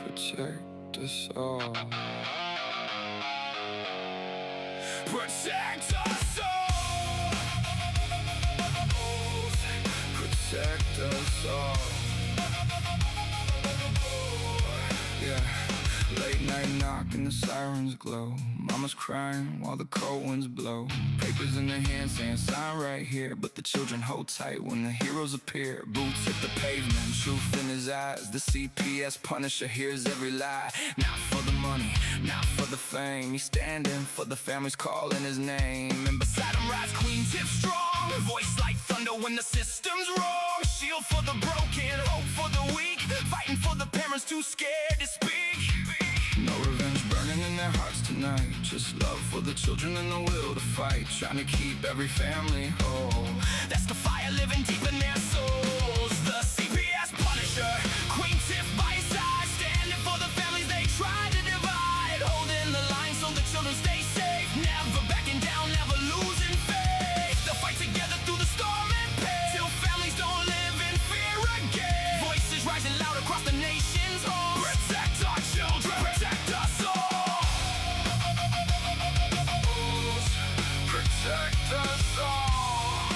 Protect us all. Protect us all. Protect us all. Yeah. Late night knock and the sirens glow. Mama's crying while the cold winds blow. Papers in their hands saying sign right here, but the children hold tight when the heroes appear. Boots hit the pavement, truth in his eyes. The CPS Punisher hears every lie. Not for the money, not for the fame. He's standing for the families calling his name. And beside him rides Queen Tiff strong, voice like thunder when the system's wrong. Shield for the broken, hope for the weak, fighting for the parents too scared to speak. No revenge burning in their hearts tonight, just love for the children and the will to fight, trying to keep every family whole. That's the fire living deep in their souls. The CPS Punisher, Queen Tiff by his side, standing for the families they tried to divide, holding the line so the children stay safe, never backing down, never losing faith. They'll fight together through the storm and pain, till families don't live in fear again. Voices rising loud across the nation's home. Protect our children, protect us all. Protect us all.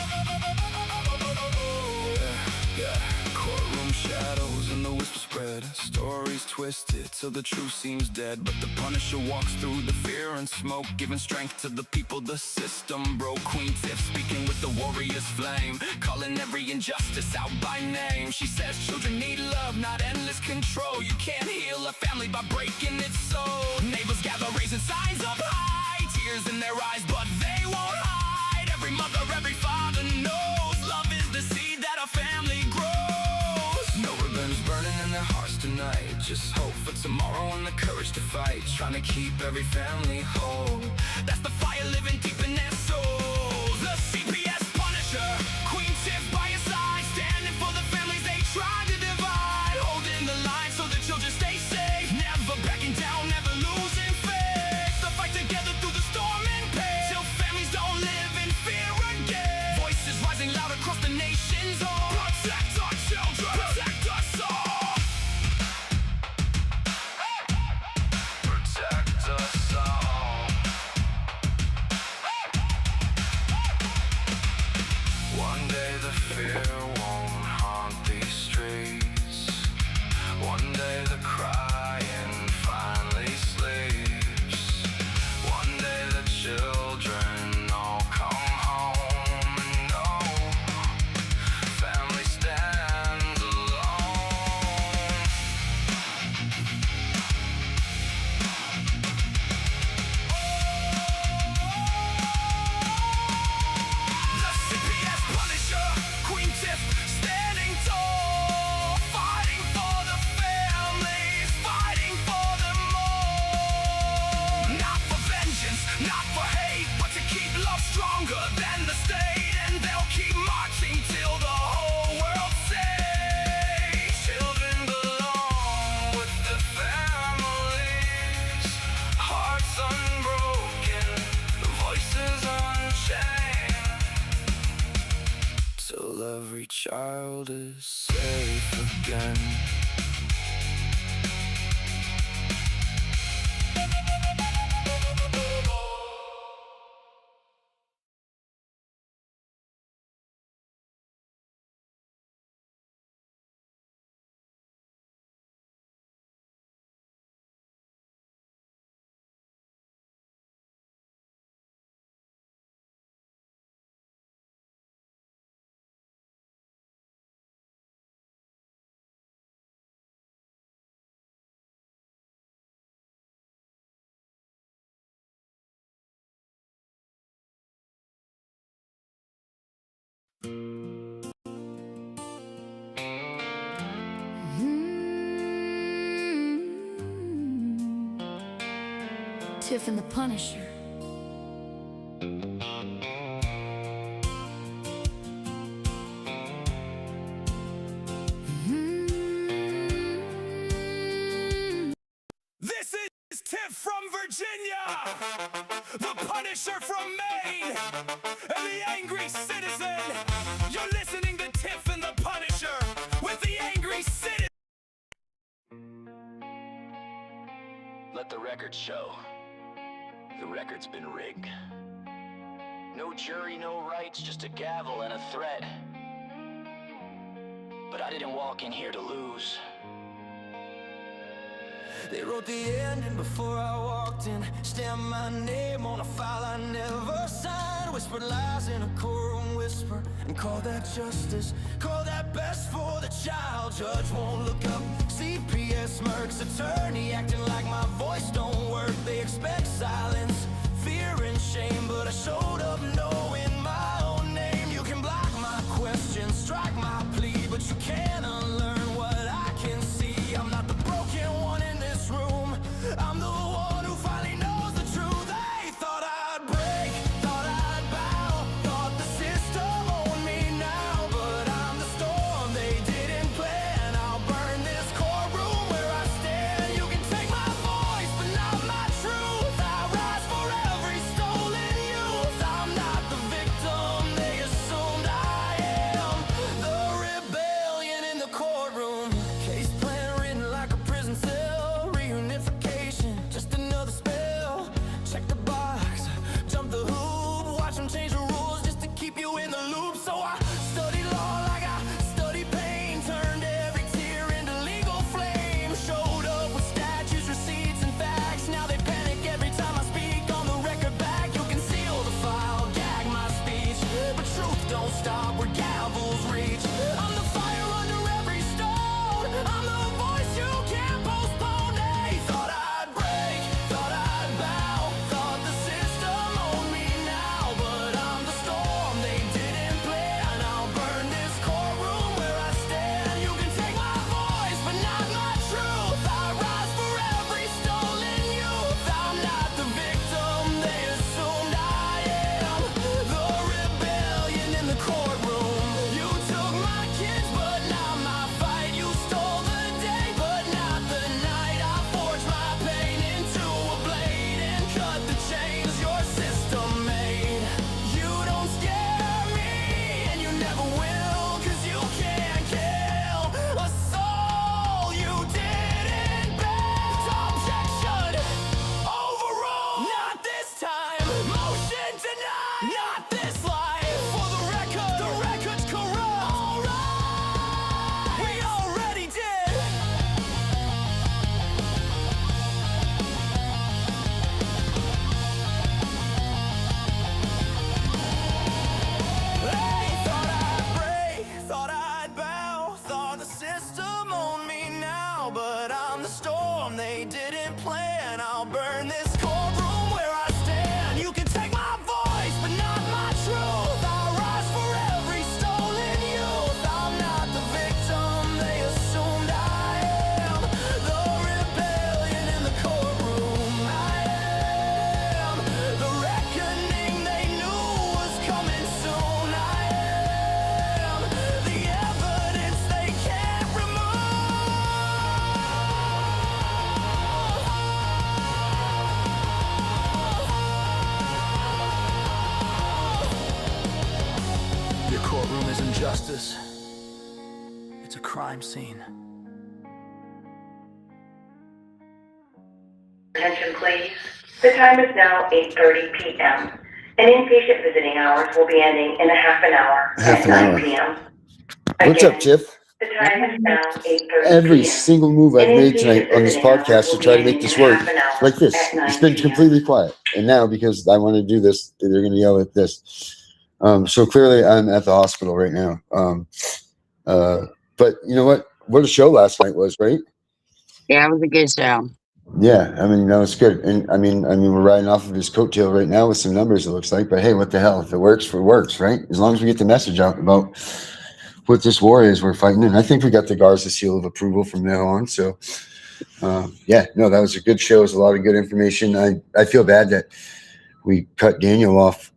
Yeah. Courtroom shadows and the whisper spread, stories twisted till the truth seems dead. But the Punisher walks through the fear and smoke, giving strength to the people the system broke. Queen Tiff speaking with the warrior's flame, calling every injustice out by name. She says children need love, not endless control. You can't heal a family by breaking its soul. Neighbors gather raising signs up high, tears in their eyes but they won't hide. Every mother, every father knows love is the seed that a family grows. No revenge burning in their hearts tonight, just hope for tomorrow and the courage to fight, trying to keep every family whole. That's the fire living deep in their souls. The CPS Punisher, Queen Tiff by his side, standing for the families they tried to divide, holding the line so the children stay safe, never backing down, never losing faith. They'll fight together through the storm and pain, till families don't live in fear again. Voices rising loud across the nation's home. Protect our children, protect us all. Protect us all. One day the fear won't haunt these streets. One day the crying finally sleeps. One day the children all come home and know family stands alone. The CPS Punisher, Queen Tiff standing tall, fighting for the families, fighting for them all. Not for vengeance, not for hate, but to keep love stronger than the state. And they'll keep marching till the whole world says children belong with the families. Hearts unbroken, voices unchained, till every child is safe again. Tiff and the Punisher. This is Tiff from Virginia, the Punisher from Maine, and the angry citizen. You're listening to Tiff and the Punisher with let the records show. The record's been rigged. No jury, no rights, just a gavel and a threat. But I didn't walk in here to lose. They wrote the ending before I walked in. Stamped my name on a file I never signed. Whispered lies in a courtroom whisper, and call that justice, call that best for the child. Judge won't look up, CPS smirks. Attorney acting like my voice don't work. They expect silence, fear and shame, but I showed up knowing my own name. You can block my questions, strike my plea, but you can't unlearn what I can see. I'm not the broken one in this room, I'm the one who finally knows the truth. They thought I'd break, thought I'd bow, thought the system owned me now, but I'm the storm they didn't plan. I'll burn this courtroom where I stand. You can take my voice, but not my truth. I rise for every stolen youth. I'm not the victim they assumed I am. The rebellion in the courtroom. Case plan written like a prison cell. Reunification, just another spell. Check the box, jump the hoop. Watch them change the rules just to keep you in the loop. So I studied law like I studied pain. Turned every tear into legal flame. Showed up with statutes, receipts, and facts. Now they panic every time I speak on the record back. You can seal the file, gag my speech, but truth don't stop where gavels reach. I'm the fire under every stone. I'm the voice you can't postpone. They thought I'd break, thought I'd bow, thought the system owned me now, but I'm the storm they didn't plan. I'll burn this courtroom where I stand. You can take my voice, but not my truth. I rise for every stolen youth. I'm not the victim they assumed I am. The rebellion in the courtroom. You took my kids, but not my fight. You stole the day, but not the night. I forged my pain into a blade and cut the chains your system made. You don't scare me, and you never will, 'cause you can't kill a soul you didn't build. Objection overruled. Not this time. Motion denied. Not this life. For the record's corrupt. Alright, we already did. They thought I'd break, thought I'd bow, thought the system owned me now, but I'm the storm they didn't plan. I'll burn this courtroom where I stand. You can take my voice, but not my truth. I rise for every stolen youth. I'm not the victim they assumed I am. The rebellion in the courtroom. I am the reckoning they knew was coming soon. I am the evidence they can't remove. Your courtroom isn't justice, it's a crime scene. Attention please. The time is now 8:30 p.m. And inpatient visiting hours will be ending in a half an hour Half at an 9 hour. p.m. What's up, Again, Tiff? the time is now 8:30 Every p.m. single move I've And made inpatient tonight on this visiting hours podcast to will try be to make ending this in work, half an hour like this, at 9 it's been p.m. completely quiet. And now, because I want to do this, they're going to yell at this. So clearly, I'm at the hospital right now. But you know what? What a show last night was, right? Yeah, it was a good show. Yeah, I mean, no, it's good. And I mean, we're riding off of his coattail right now with some numbers, it looks like. But hey, what the hell? If it works, it works, right? As long as we get the message out about what this war is we're fighting. And I think we got the Garza seal of approval from now on. So, yeah, no, that was a good show. It was a lot of good information. I feel bad that we cut Daniel off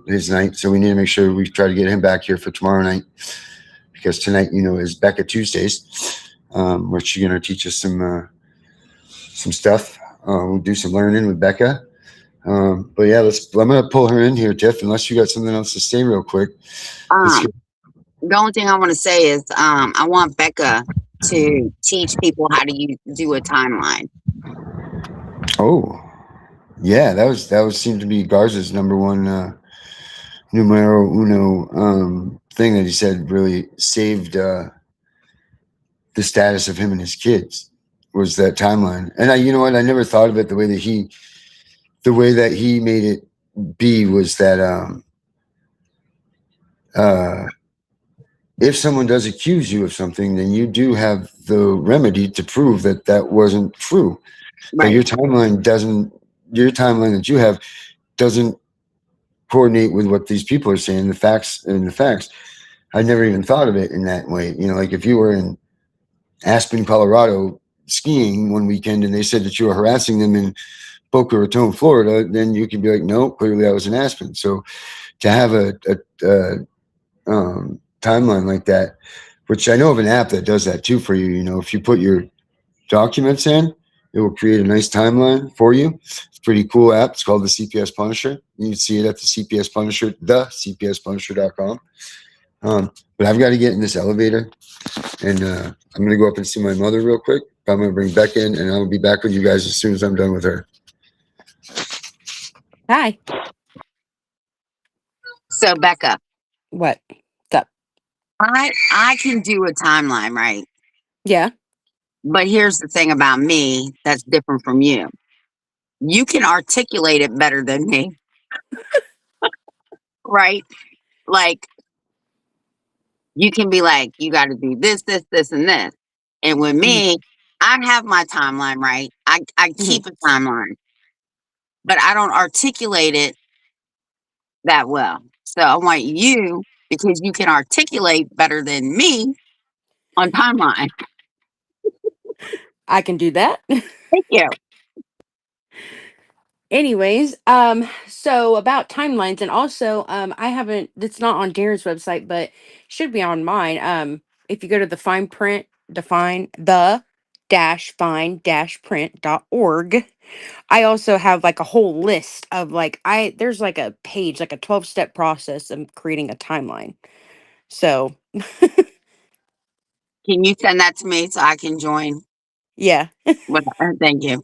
his night. So we need to make sure we try to get him back here for tomorrow night. Because tonight, you know, is Becca Tuesdays, where she's going to teach us some stuff. We'll do some learning with Becca. But yeah, I'm going to pull her in here, Tiff, unless you got something else to say real quick. The only thing I want to say is I want Becca to teach people how to do a timeline. Oh, yeah, that was seemed to be Garza's number one numero uno thing that he said really saved the status of him and his kids was that timeline. And you know what? I never thought of it the way that he made it be was that if someone does accuse you of something, then you do have the remedy to prove that that wasn't true. That Right. your timeline that you have doesn't coordinate with what these people are saying, the facts. I never even thought of it in that way. You know, like if you were in Aspen, Colorado skiing one weekend and they said that you were harassing them in Boca Raton, Florida, then you could be like, no, clearly I was in Aspen. So to have a timeline like that, which I know of an app that does that too for you. You know, if you put your documents in, it will create a nice timeline for you. It's a pretty cool app. It's called the CPS Punisher. You can see it at the CPS Punisher, thecpspunisher.com. But I've got to get in this elevator, and I'm going to go up and see my mother real quick. I'm going to bring Beck in, and I'll be back with you guys as soon as I'm done with her. Hi. So Becca, What? What's up? I can do a timeline, right? Yeah. But here's the thing about me that's different from you. You can articulate it better than me, right? Like you can be like, you got to do this, this, this, and this. And with me, I have my timeline, right? I keep a timeline, but I don't articulate it that well. So I want you, because you can articulate better than me on timeline. I can do that. Thank you. Anyways, so about timelines, and also I haven't, it's not on Darren's website, but should be on mine. If you go to the fine print, define the dash fine dash print.org, I also have like a whole list of like there's like a page, like a 12-step process of creating a timeline. So Can you send that to me so I can join? yeah. Thank you.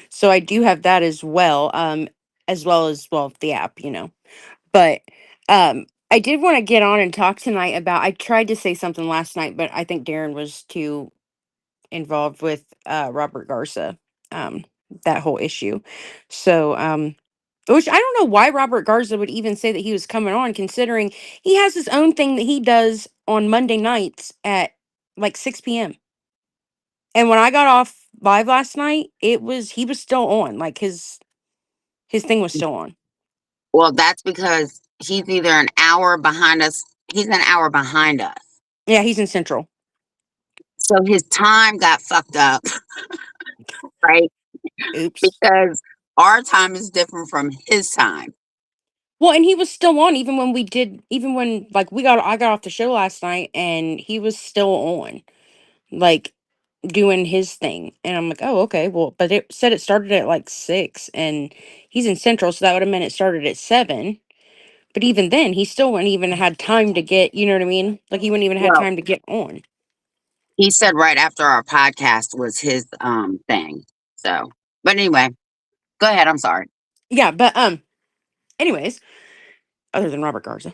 So I do have that as well the app, But I did want to get on and talk tonight about, I tried to say something last night, but I think Darren was too involved with Robert Garza, um, that whole issue. So which I don't know why Robert Garza would even say that he was coming on, considering he has his own thing that he does on Monday nights at like 6 p.m. And when I got off live last night, he was still on. Like his thing was still on. Well, that's because he's either an hour behind us. He's an hour behind us. Yeah, he's in Central. So his time got fucked up, right? Oops. Because our time is different from his time. Well, and he was still on even when like I got off the show last night and he was still on, like doing his thing. And I'm like, oh, okay, well, but it said it started at like 6 and he's in Central, so that would have meant it started at 7. But even then, he still wouldn't even had time to get, you know what I mean? Like he wouldn't even had Well, time to get on. he said right after our podcast was his thing. So, but anyway, go ahead. I'm sorry. Yeah, but anyways, other than Robert Garza.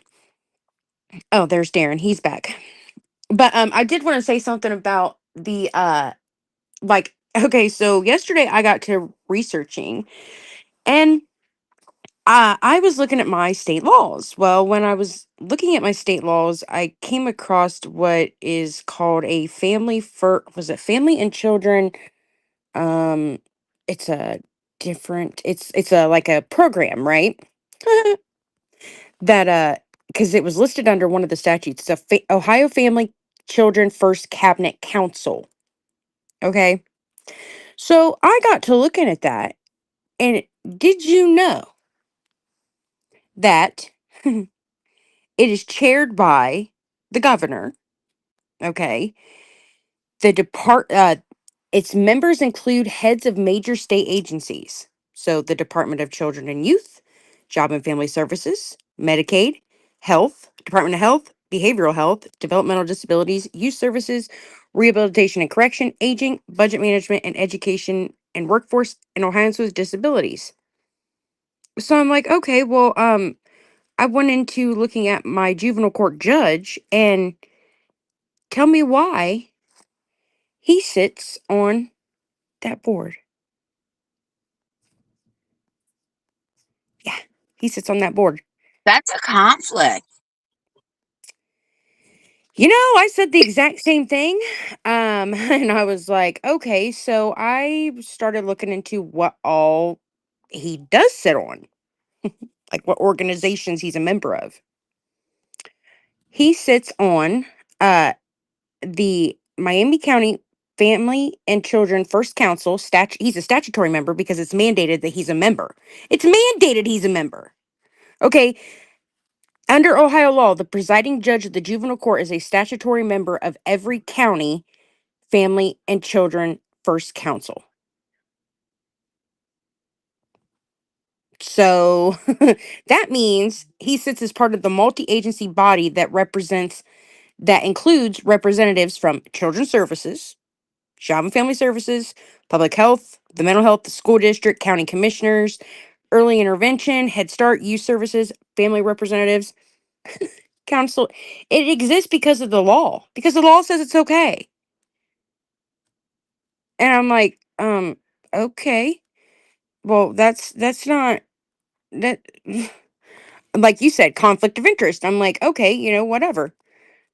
Oh, there's Darren. He's back. But I did want to say something about the like okay, so yesterday I got to researching and I was looking at my state laws. Well, when I was looking at my state laws, I came across what is called a family and children it's a it's a like a program, right? That because it was listed under one of the statutes. It's a Ohio Family Children First Cabinet Council. Okay. So I got to looking at that, and did you know that it is chaired by the governor? Okay. The its members include heads of major state agencies. So the Department of Children and Youth, Job and Family Services, Medicaid, Health, Department of Health, Behavioral Health, Developmental Disabilities, Youth Services, Rehabilitation and Correction, Aging, Budget Management, and Education and workforce in Ohioans with disabilities. So I'm like, okay, well, I went into looking at my juvenile court judge and tell me why he sits on that board. Yeah, he sits on that board. That's a conflict. You know, I said the exact same thing. And I was like, okay, so I started looking into what all he does sit on, like what organizations he's a member of. He sits on the Miami County Family and Children First Council. He's a statutory member because it's mandated that he's a member. It's mandated he's a member. Okay, under Ohio law, the presiding judge of the juvenile court is a statutory member of every county Family and Children First Council. So that means he sits as part of the multi-agency body that includes representatives from Children's Services, Job and Family Services, Public Health, the Mental Health, the School District, County Commissioners, Early Intervention, Head Start, Youth Services, Family Representatives, Council. It exists because of the law, because the law says it's okay. And I'm like, okay. Well, that's not that like you said, conflict of interest. I'm like, okay, whatever.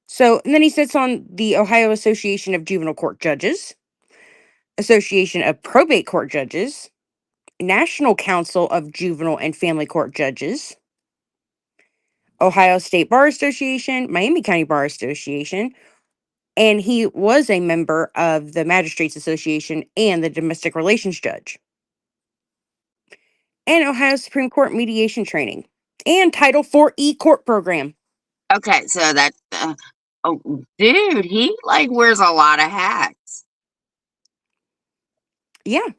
So, and then he sits on the Ohio Association of Juvenile Court Judges, Association of Probate Court Judges, National Council of Juvenile and Family Court Judges, Ohio State Bar Association, Miami County Bar Association, and he was a member of the Magistrates Association and the Domestic Relations Judge, and Ohio Supreme Court Mediation Training, and Title 4E Court Program. Okay, so that, oh, dude, he like wears a lot of hats. Yeah.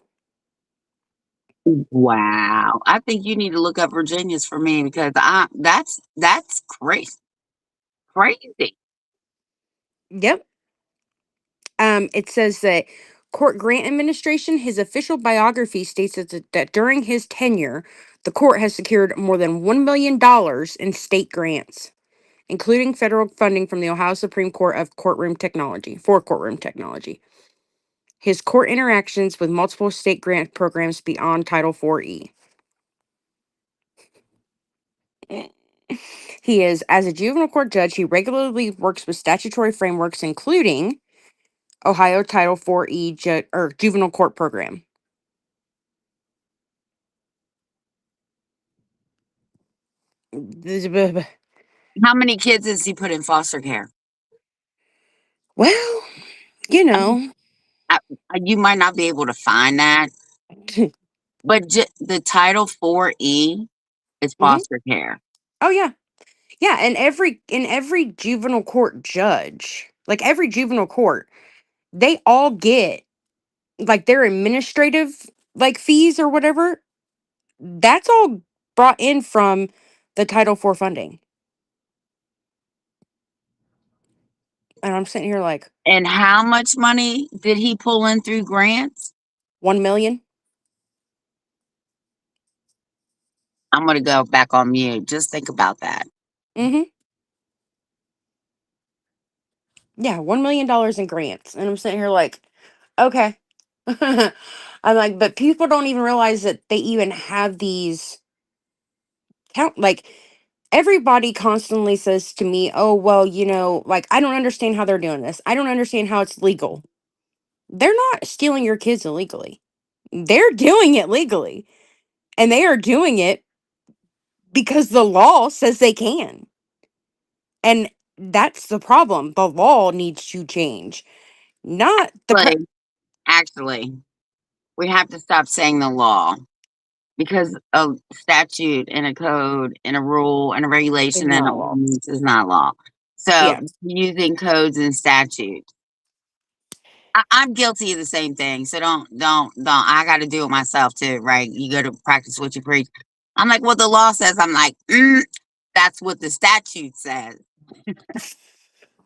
Wow, I think you need to look up Virginia's for me because that's crazy, crazy. Yep. It says that court grant administration, his official biography states that during his tenure, the court has secured more than $1 million in state grants, including federal funding from the Ohio Supreme Court of Courtroom Technology for courtroom technology. His court interactions with multiple state grant programs beyond Title 4E. He is, as a juvenile court judge, he regularly works with statutory frameworks, including Ohio Title 4E or Juvenile Court Program. How many kids has he put in foster care? Well, you I mean, know. you might not be able to find that, but the Title 4E is Mhm. foster care. Oh yeah. Yeah, and every juvenile court judge, like every juvenile court, they all get like their administrative like fees or whatever. That's all brought in from the Title 4 funding. And I'm sitting here like And how much money did he pull in through grants? 1 million. I'm gonna go back on mute. Just think about that. Mhm. Yeah, $1 million in grants. And I'm sitting here like, okay. I'm like, but people don't even realize that they even have these count like everybody constantly says to me, oh well, like I don't understand how they're doing this. I don't understand how it's legal. They're not stealing your kids illegally. They're doing it legally. And they are doing it because the law says they can. And that's the problem. The law needs to change. Not the Like, actually, we have to stop saying the law because a statute and a code and a rule and a is regulation and an not law. ordinance is not law. So Yeah. using codes and statutes. I'm guilty of the same thing. So don't. I got to do it myself too, right? You go to practice what you preach. I'm like, well, the law says. I'm like, that's what the statute says.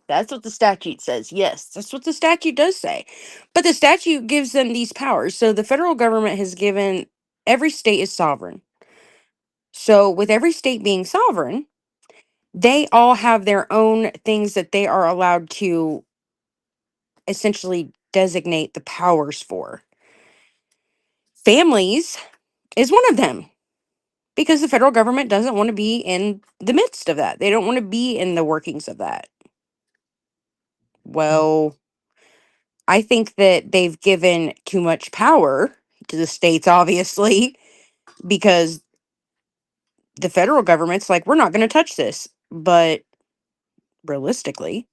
That's what the statute says. Yes, that's what the statute does say. But the statute gives them these powers. So the federal government has given every state is sovereign. So with every state being sovereign, they all have their own things that they are allowed to essentially designate the powers for. Families is one of them because the federal government doesn't want to be in the midst of that. They don't want to be in the workings of that. Well, I think that they've given too much power to the states, obviously, because the federal government's like, we're not going to touch this. But realistically,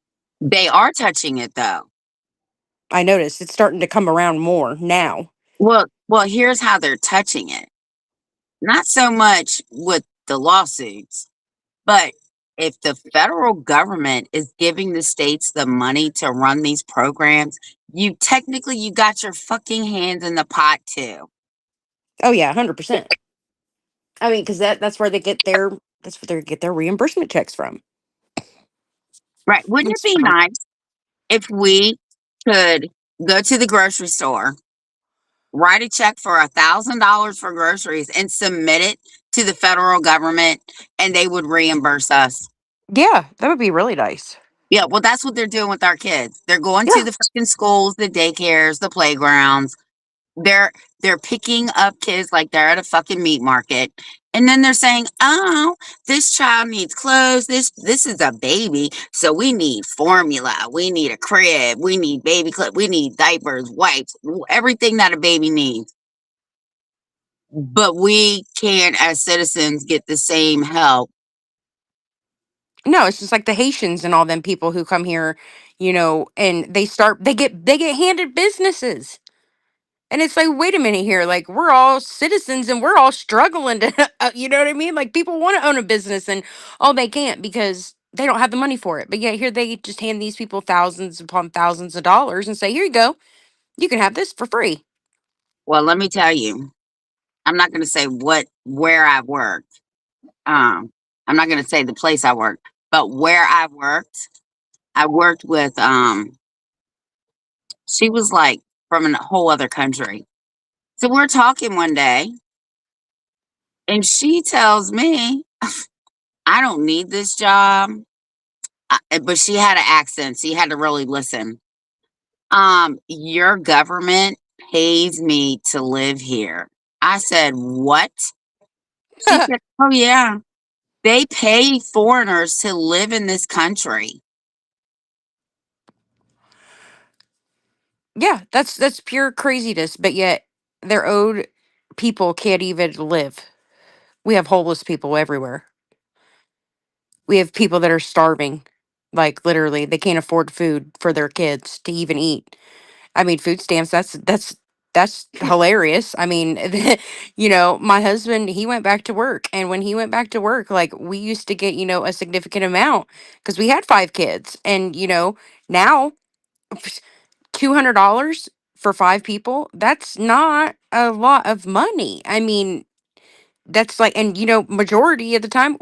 They are touching it though. I noticed it's starting to come around more now. Well, here's how they're touching it. Not so much with the lawsuits, but if the federal government is giving the states the money to run these programs, you got your fucking hands in the pot too. Oh yeah, 100%. I mean, because that's where they get their reimbursement checks from. Right. Wouldn't it It's be fine. nice if we could go to the grocery store, write a check for $1,000 for groceries and submit it to the federal government and they would reimburse us? Yeah, that would be really nice. Yeah, well, that's what they're doing with our kids. They're going to Yeah. the fucking schools, the daycares, the playgrounds. They're they're picking up kids like they're at a fucking meat market. And then they're saying, "Oh, this child needs clothes. This is a baby, so we need formula. We need a crib. We need baby clothes. We need diapers, wipes, everything that a baby needs." But we can't, as citizens, get the same help. No, it's just like the Haitians and all them people who come here, and they get handed businesses. And it's like, wait a minute here. Like, we're all citizens and we're all struggling to, you know what I mean? Like, people want to own a business and all they can't because they don't have the money for it. But yet, here they just hand these people thousands upon thousands of dollars and say, here you go. You can have this for free. Well, let me tell you, I'm not going to say where I've worked. I'm not going to say the place I worked, but where I worked with, she was like from a whole other country. So we're talking one day and she tells me, I don't need this job. But she had an accent. So you had to really listen. Your government pays me to live here. I said, what? She said, oh yeah. They pay foreigners to live in this country. Yeah, that's pure craziness. But yet, their own people can't even live. We have homeless people everywhere. We have people that are starving. Like, literally, they can't afford food for their kids to even eat. I mean, food stamps, that's hilarious. I mean, my husband, he went back to work, and when he went back to work, like, we used to get, a significant amount because we had 5 kids. And, now $200 for 5 people, that's not a lot of money. I mean, that's like, and majority of the time,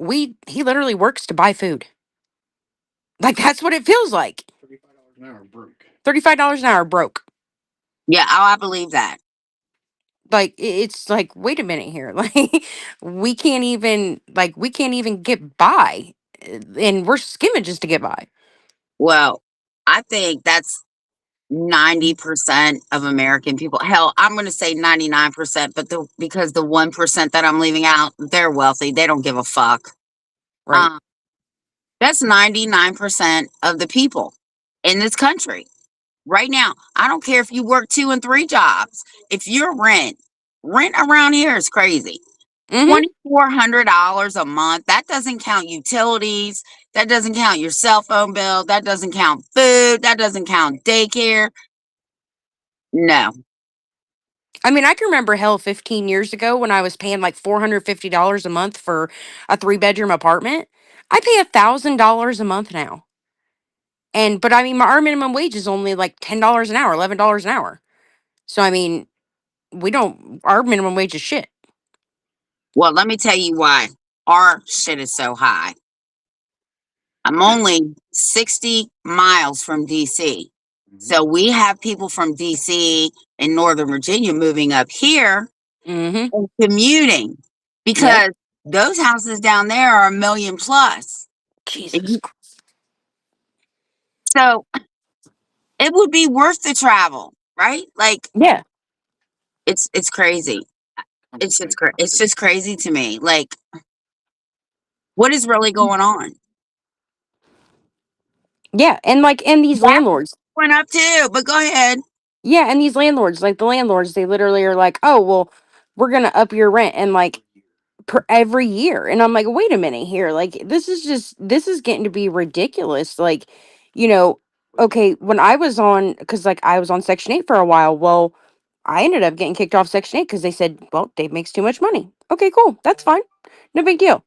he literally works to buy food. Like, that's what it feels like. $35 an hour broke. Yeah, oh, I believe that. Like, it's like, wait a minute here. Like, we can't even get by, and we're skimming just to get by. Well, I think that's 90% of American people. Hell, I'm going to say 99%, but because the 1% that I'm leaving out, they're wealthy. They don't give a fuck. Right. Um, that's 99% of the people in this country right now. I don't care if you work 2 and 3 jobs. If you're rent around here is crazy. Mm-hmm. $2,400 a month. That doesn't count utilities. That doesn't count your cell phone bill. That doesn't count food. That doesn't count daycare. No. I mean, I can remember, hell, 15 years ago when I was paying like $450 a month for a 3-bedroom apartment. I pay $1,000 a month now. But I mean, our minimum wage is only like $10 an hour, $11 an hour. So, I mean, our minimum wage is shit. Well, let me tell you why our shit is so high. I'm only 60 miles from DC. So we have people from DC and Northern Virginia moving up here Mm-hmm. and commuting Yep. because those houses down there are a million plus. Jesus. So it would be worth the travel, right? Like Yeah. it's crazy. It's just crazy to me. Like what is really going on? Yeah. And these That landlords. went up too, but go ahead. Yeah, and these landlords, like the landlords, they literally are like, "Oh, well, we're gonna up your rent," and like per every year, and I'm like, "Wait a minute here, like this is getting to be ridiculous." Like, you know, okay, when I was on, because like I was on Section 8 for a while, well, I ended up getting kicked off Section 8 because they said, "Well, Dave makes too much money." Okay, cool, that's fine, no big deal.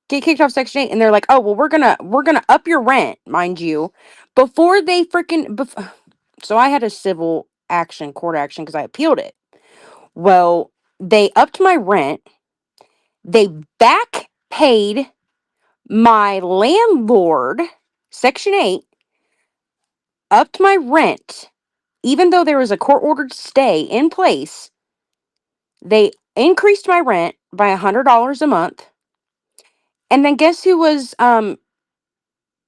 Get kicked off Section 8, and they're like, "Oh, well, we're gonna up your rent, mind you," before they freaking so I had a civil action, court action, because I appealed it. Well, they upped my rent. They back paid my landlord, Section 8, upped my rent. Even though there was a court ordered stay in place, they increased my rent by $100 a month. And then guess who was the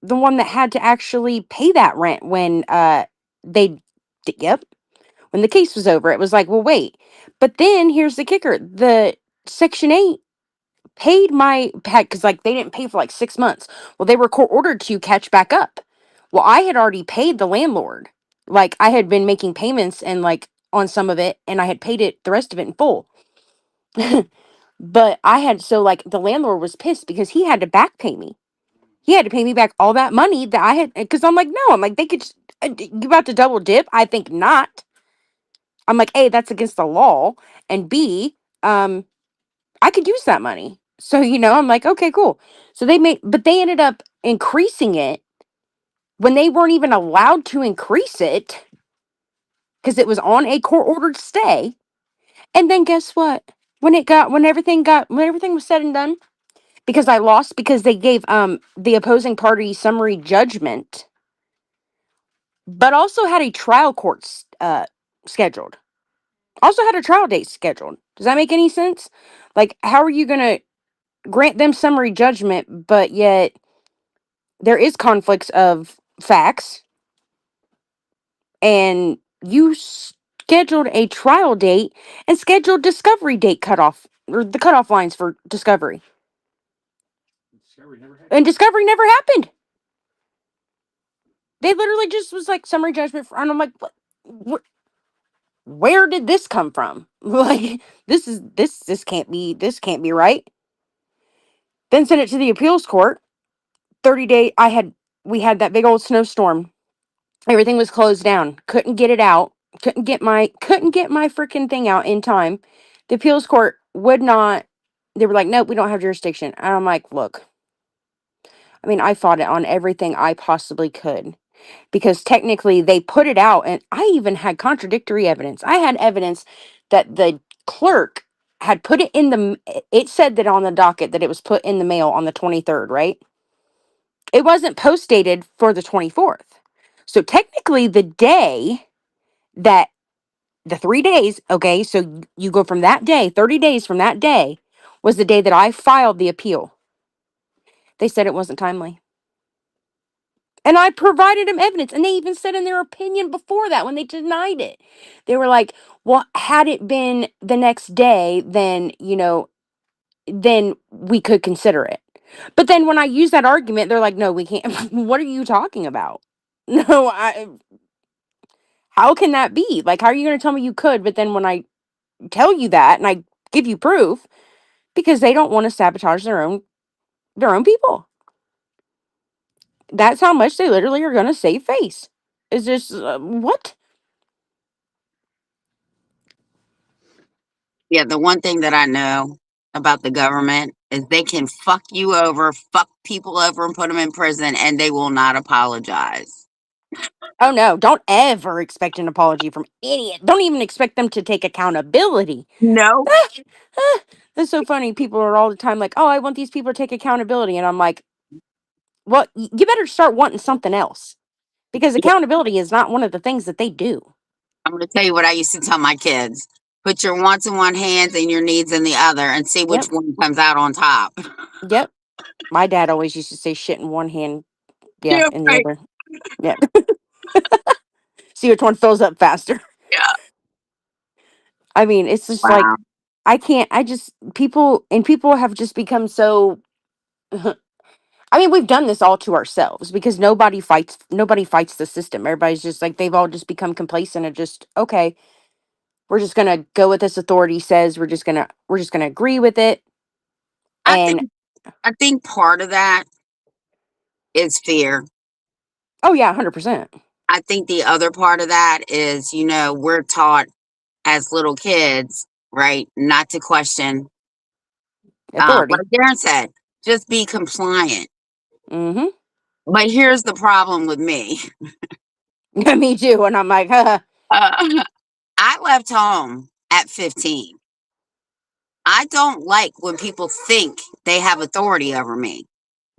one that had to actually pay that rent when they yep, when the case was over. It was like, well, wait. But then here's the kicker. The Section 8 paid my because like they didn't pay for like 6 months. Well, they were court ordered to catch back up. Well, I had already paid the landlord. Like I had been making payments and like on some of it, and I had paid it the rest of it in full. But I had so like the landlord was pissed because he had to back pay me. He had to pay me back all that money that I had because I'm like, no, I'm like they could you about to double dip? I think not. I'm like, A, that's against the law, and B, I could use that money. So, I'm like, okay, cool. So but they ended up increasing it when they weren't even allowed to increase it because it was on a court ordered stay. And then guess what? When everything was said and done, because I lost because they gave the opposing party summary judgment, but also had a trial court scheduled. Also had a trial date scheduled. Does that make any sense? Like, how are you going to grant them summary judgment, but yet there is conflicts of facts, and you scheduled a trial date and scheduled discovery date cutoff or the cutoff lines for discovery, and discovery never happened. They literally just was like summary judgment for, and I'm like, what? Where did this come from? Like this can't be right. Then sent it to the appeals court. 30-day. We had that big old snowstorm. Everything was closed down. Couldn't get it out. Couldn't get my freaking thing out in time. The appeals court would not. They were like, nope, we don't have jurisdiction. And I'm like, look. I mean, I fought it on everything I possibly could because technically they put it out, and I even had contradictory evidence. I had evidence that the clerk had put it in the. It said that on the docket that it was put in the mail on the 23rd, right? It wasn't post dated for the 24th. So technically, the day that the 3 days, okay, so you go from that day, 30 days from that day was the day that I filed the appeal. They said it wasn't timely. And I provided them evidence. And they even said in their opinion before that when they denied it, they were like, well, had it been the next day, then we could consider it. But then when I use that argument, they're like, no, we can't. What are you talking about? No, how can that be? Like, how are you going to tell me you could? But then when I tell you that and I give you proof, because they don't want to sabotage their own people. That's how much they literally are going to save face. Is this what? Yeah, the one thing that I know about the government is they can fuck you over, fuck people over, and put them in prison, and they will not apologize. Oh no! Don't ever expect an apology from idiot. Don't even expect them to take accountability. No. That's so funny. People are all the time like, "Oh, I want these people to take accountability," and I'm like, well, you better start wanting something else because accountability is not one of the things that they do. I'm going to tell you what I used to tell my kids. Put your wants in one hand and your needs in the other and see which Yep. one comes out on top. Yep. My dad always used to say shit in one hand, yeah, Yeah, in the right. other. Yep. See which one fills up faster. Yeah. I mean, it's just like Wow. I can't. I just people have just become so. I mean, we've done this all to ourselves because nobody fights the system. Everybody's just like they've all just become complacent and just okay. We're just gonna go with this authority says. We're just gonna agree with it. I And think I think part of that is fear. oh yeah, 100% I think the other part of that is, we're taught as little kids, right, not to question. authority. Like Darren said, just be compliant. Mm-hmm. But here's the problem with me. Me too. And I'm like, Uh, I left home at 15. I don't like when people think they have authority over me.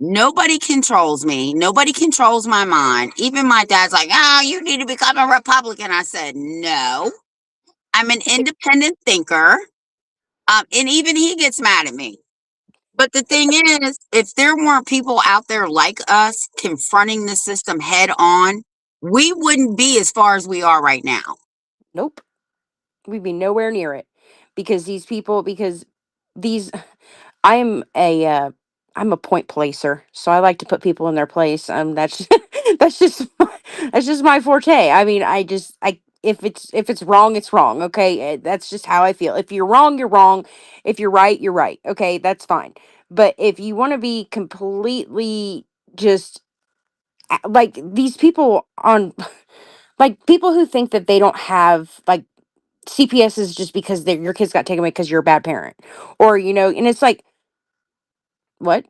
Nobody controls me. Nobody controls my mind. Even my dad's like, oh, you need to become a Republican. I said, no, I'm an independent thinker. And even he gets mad at me. But the thing is, if there weren't people out there like us confronting the system head on, we wouldn't be as far as we are right now. nope, we'd be nowhere near it because these I'm a I'm a point placer, so I like to put people in their place. That's that's just that's just my forte. I mean, I if it's wrong, it's wrong. Okay, that's just how I feel. If you're wrong, you're wrong. If you're right, you're right. Okay, that's fine. But if you want to be completely just like these people on like people who think that they don't have like CPS is just because your kids got taken away because you're a bad parent, or and it's like what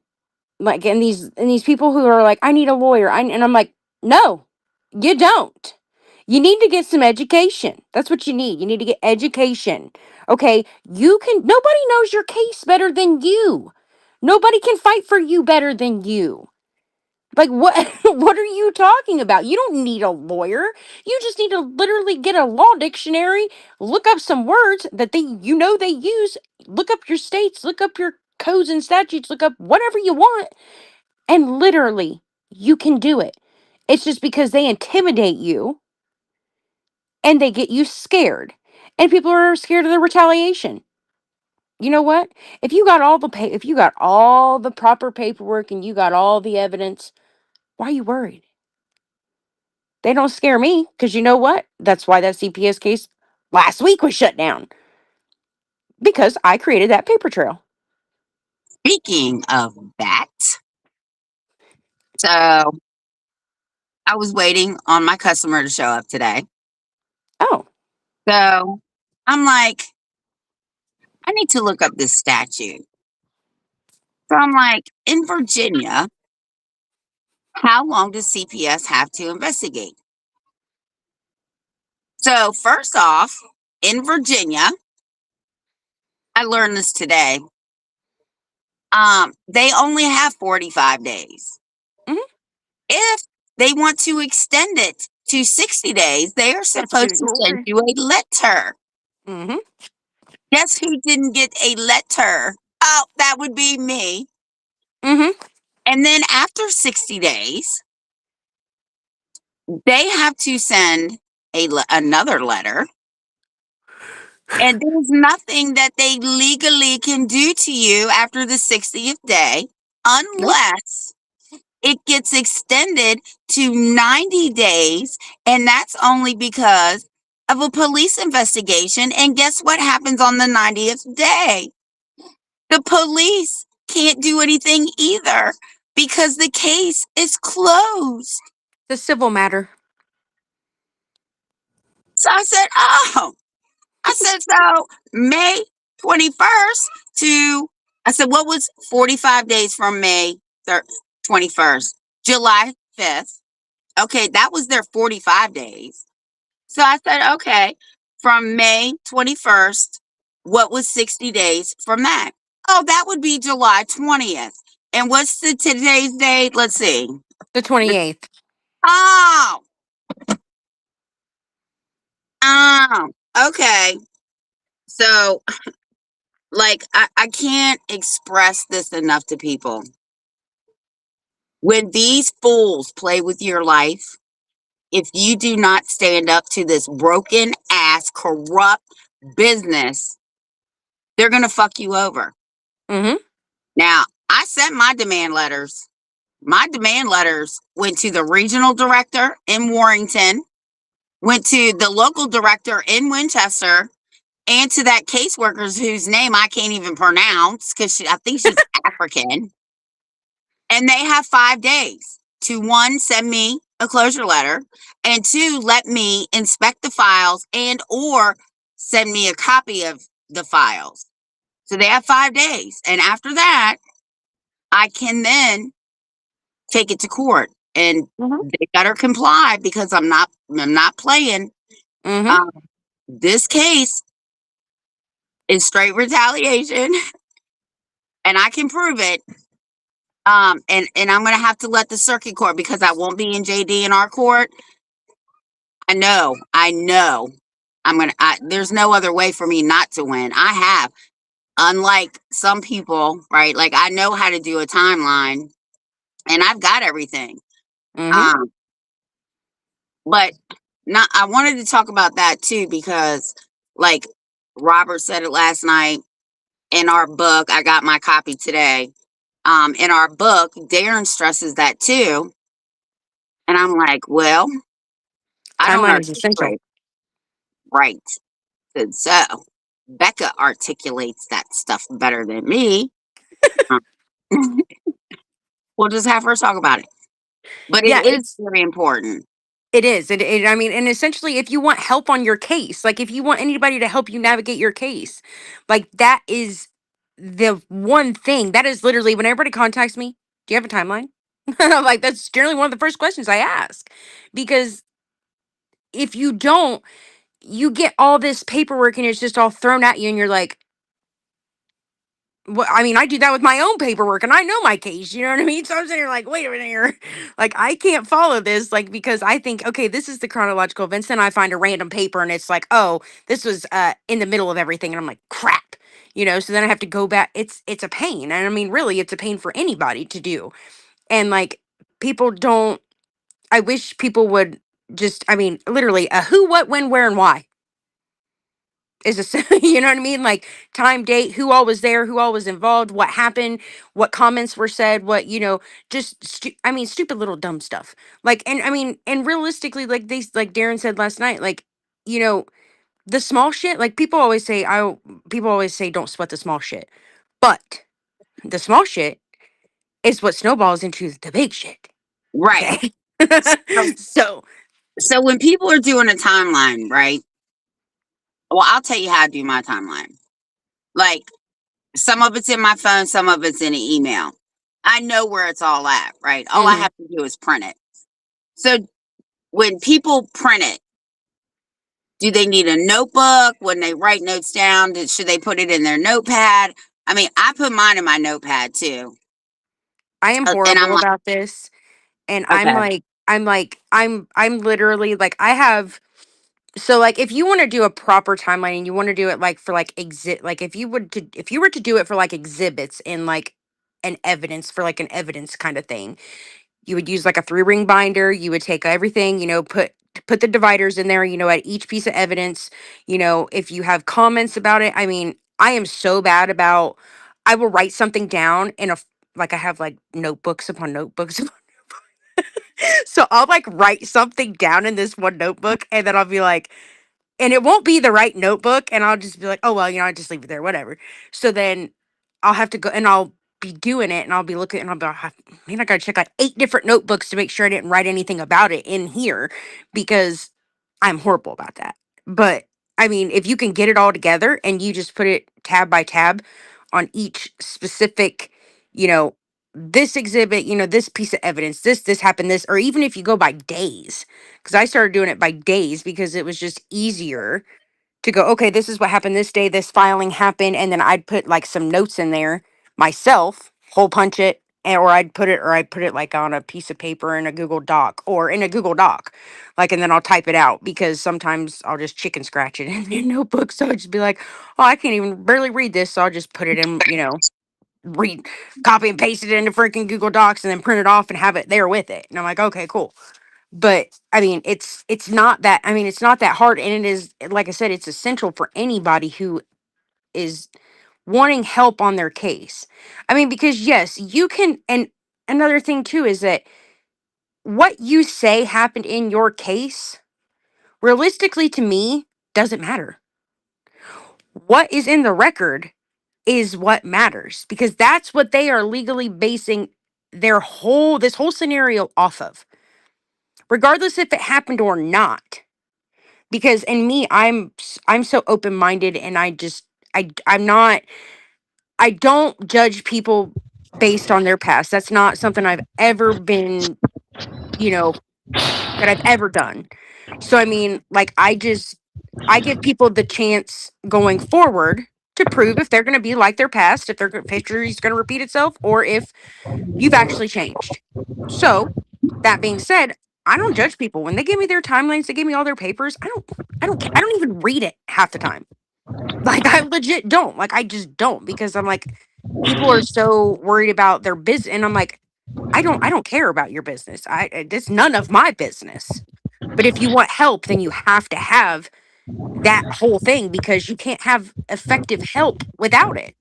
like and these people who are like I need a lawyer and I'm like no you don't. You need to get some education. That's what you need to get education. Okay, nobody knows your case better than you. Nobody can fight for you better than you. Like what what are you talking about? You don't need a lawyer. You just need to literally get a law dictionary, look up some words that they use, look up your states, look up your codes and statutes, look up whatever you want, and literally you can do it. It's just because they intimidate you and they get you scared. And people are scared of the retaliation. You know what? If you got all the proper paperwork and you got all the evidence, why are you worried? They don't scare me because you know what? That's why that CPS case last week was shut down because I created that paper trail. Speaking of that, so I was waiting on my customer to show up today. Oh, So I'm like, I need to look up this statute. So I'm like, in Virginia, how long does CPS have to investigate? So, first off, in Virginia, I learned this today. They only have 45 days. hmm If they want to extend it to 60 days, they are that's supposed to send you a letter. Mm-hmm. Guess who didn't get a letter? Oh, that would be me. Mm-hmm. And then after 60 days, they have to send another letter. And there's nothing that they legally can do to you after the 60th day Nope. unless it gets extended to 90 days. And that's only because of a police investigation. And guess what happens on the 90th day? The police can't do anything either because the case is closed. The civil matter. So I said, oh, so May 21st I said, what was 45 days from May 21st? July 5th. Okay, that was their 45 days. So I said, okay, from May 21st, what was 60 days from that? Oh, that would be July 20th. And what's today's date? Let's see. The 28th. Oh, oh, okay. So, like, I can't express this enough to people. When these fools play with your life, if you do not stand up to this broken ass, corrupt business, they're going to fuck you over. Mm-hmm. Now, I sent my demand letters. My demand letters went to the regional director in Warrington, went to the local director in Winchester, and to that caseworker whose name I can't even pronounce because I think she's African. And they have 5 days to, one, send me a closure letter, and two, let me inspect the files and or send me a copy of the files. So they have 5 days. And after that, I can then take it to court. And Mm-hmm. they better comply because I'm not playing. Mm-hmm. Um, this case is straight retaliation, and I can prove it. And I'm gonna have to let the circuit court, because I won't be in JD in our court. I know. There's no other way for me not to win. I have, unlike some people, right? Like, I know how to do a timeline, and I've got everything. Mm-hmm. Um, but not. I wanted to talk about that too because, like, Robert said it last night in our book. I got my copy today. In our book, Darren stresses that too, and I'm like, well, I don't Timeline is essential. articulate right. And so Becca articulates that stuff better than me. Um, we'll just have her talk about it. But it Yeah, is very important. it is. I mean, and essentially, if you want help on your case, like if you want anybody to help you navigate your case, like that is the one thing. That is literally when everybody contacts me. Do you have a timeline? Like that's generally one of the first questions I ask, because if you don't, you get all this paperwork and it's just all thrown at you, and you're like, well, I mean, I do that with my own paperwork and I know my case, you know what I mean? So I'm sitting here like, wait a minute here. Like, I can't follow this, like, because I think, okay, this is the chronological events. Then I find a random paper and it's like, oh, this was in the middle of everything. And I'm like, crap, so then I have to go back. It's a pain. And I mean, really, it's a pain for anybody to do. And like, people don't, I wish people would just, I mean, literally, who, what, when, where, and why is a you know what I mean? Like time, date, who all was there, who all was involved, what happened, what comments were said, what just I mean, stupid little dumb stuff. Like, and I mean, and realistically, like like Darren said last night, like you know, the small shit. Like people always say don't sweat the small shit, but the small shit is what snowballs into the big shit. Right. Okay, So, so so when people are doing a timeline, right? Well, I'll tell you how I do my timeline. Like, some of it's in my phone, some of it's in an email. I know where it's all at, right? All I mhm. have to do is print it. So when people print it, do they need a notebook when they write notes down? Should they put it in their notepad? I mean, I put mine in my notepad too. I am And I'm horrible like, about this. And okay, I'm literally like I have, so like if you want to do a proper timeline and you want to do it like for like like if you were to do it for like exhibits and like an evidence for like an evidence kind of thing, you would use like a 3-ring binder. You would take everything, put the dividers in there, at each piece of evidence. If you have comments about it, I mean, I am so bad about, I will write something down in like I have like notebooks upon notebooks. So I'll like write something down in this one notebook, and then I'll be like, and it won't be the right notebook, and I'll just be like, oh well, I just leave it there, whatever. So then I'll have to go and I'll be doing it, and I'll be looking, and I'll be like, man, I gotta check like 8 different notebooks to make sure I didn't write anything about it in here, because I'm horrible about that. But I mean, if you can get it all together and you just put it tab by tab on each specific, you know, this exhibit, this piece of evidence, this happened, this, or even if you go by days, because I started doing it by days because it was just easier to go, okay, this is what happened this day, this filing happened, and then I'd put like some notes in there myself, hole punch it, or I'd put it like on a piece of paper in a Google Doc or in a Google Doc, like, and then I'll type it out because sometimes I'll just chicken scratch it in the notebook. So I'll just be like, oh, I can't even barely read this, so I'll just put it in, read, copy and paste it into freaking Google Docs and then print it off and have it there with it. And I'm like, okay, cool. But I mean, it's not that. I mean, it's not that hard, and it is, like I said, it's essential for anybody who is wanting help on their case. I mean, because yes, you can. And another thing too is that what you say happened in your case, realistically, to me, doesn't matter. What is in the record is what matters because that's what they are legally basing this whole scenario off of, regardless if it happened or not. Because in me, I'm so open-minded, and I'm not, I don't judge people based on their past. That's not something I've ever been, you know, that I've ever done. So I mean, like, I give people the chance going forward to prove if they're going to be like their past, if their history is going to repeat itself, or if you've actually changed. So that being said, I don't judge people when they give me their timelines. They give me all their papers. I don't even read it half the time. Like, I legit don't. Like, I just don't, because I'm like, people are so worried about their business, and I'm like, I don't care about your business. It's none of my business. But if you want help, then you have to have that whole thing, because you can't have effective help without it.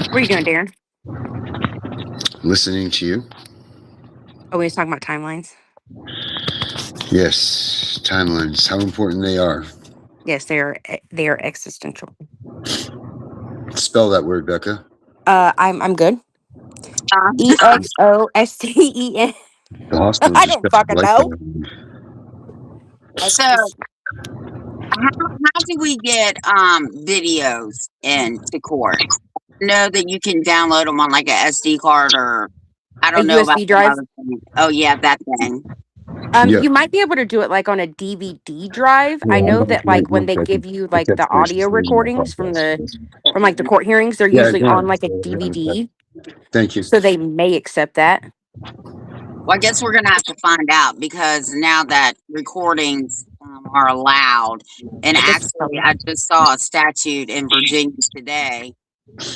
What are you doing, Darren? Listening to you. Oh, we was talking about timelines. Yes, timelines. How important they are. Yes, they are existential. Spell that word, Becca. I'm good. EXOSTEN. The hospital I just don't got the fucking light know. on. So how do we get videos into court? Know that you can download them on like a SD card, or I A don't know about USB some drive. other thing. Oh yeah, that thing. Yeah. You might be able to do it like on a DVD drive. I Yeah, know I'm that, looking at like, when one they second. give you The like the text person's audio leaving my recordings from podcast. like the court hearings, they're Yeah, usually go on ahead. like a Yeah, one DVD, second. Thank you. so they may accept that. Well, I guess we're gonna have to find out, because now that recordings are allowed, and I guess it's actually, probably. I just saw a statute in Virginia today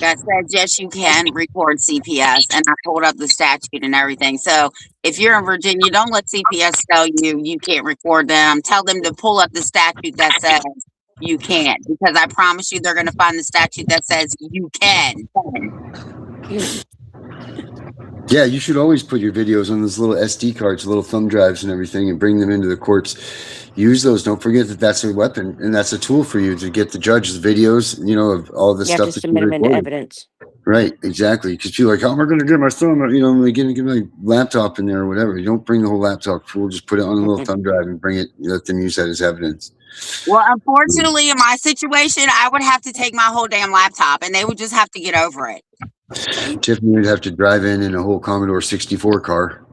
that says yes, you can record CPS, and I pulled up the statute and everything. So if you're in Virginia, don't let CPS tell you you can't record them. Tell them to pull up the statute that says you can't, because I promise you, they're gonna find the statute that says you can. Yeah, you should always put your videos on those little SD cards, little thumb drives and everything, and bring them into the courts. Use those. Don't forget that that's a weapon, and that's a tool for you to get the judge's videos, of all the You have stuff to that submit you them into recorded. evidence. Right, exactly. Because you're like, how am I going to get my thumb? I'm like, get my laptop in there or whatever. You don't bring the whole laptop. We'll just put it on a little thumb drive and bring it. Let them use that as evidence. Well, unfortunately, in my situation, I would have to take my whole damn laptop, and they would just have to get over it. Tiffany would have to drive in a whole Commodore 64 car.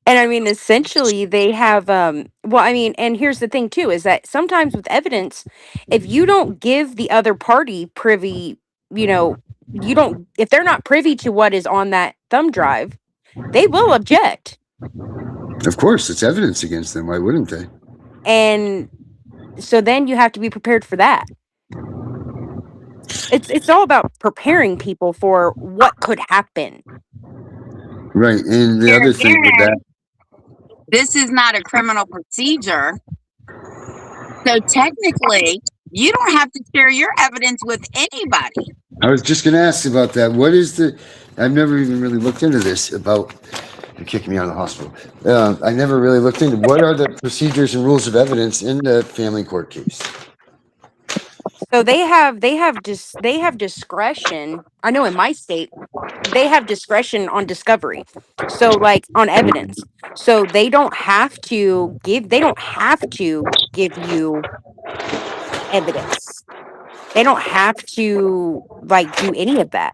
And I mean, essentially, they have, well, I mean, and here's the thing too, is that sometimes with evidence, if you don't give the other party privy, if they're not privy to what is on that thumb drive, they will object. Of course, it's evidence against them. Why wouldn't they? And so then you have to be prepared for that. It's all about preparing people for what could happen. Right. And the other thing with that, This is not a criminal procedure. So technically, you don't have to share your evidence with anybody. I was just going to ask about that. I've never even really looked into this about, you're kicking me out of the hospital. I never really looked into what are the procedures and rules of evidence in the family court case. So they have discretion. I know in my state, they have discretion on discovery. So, like, on evidence. So they don't have to give you evidence. They don't have to, like, do any of that.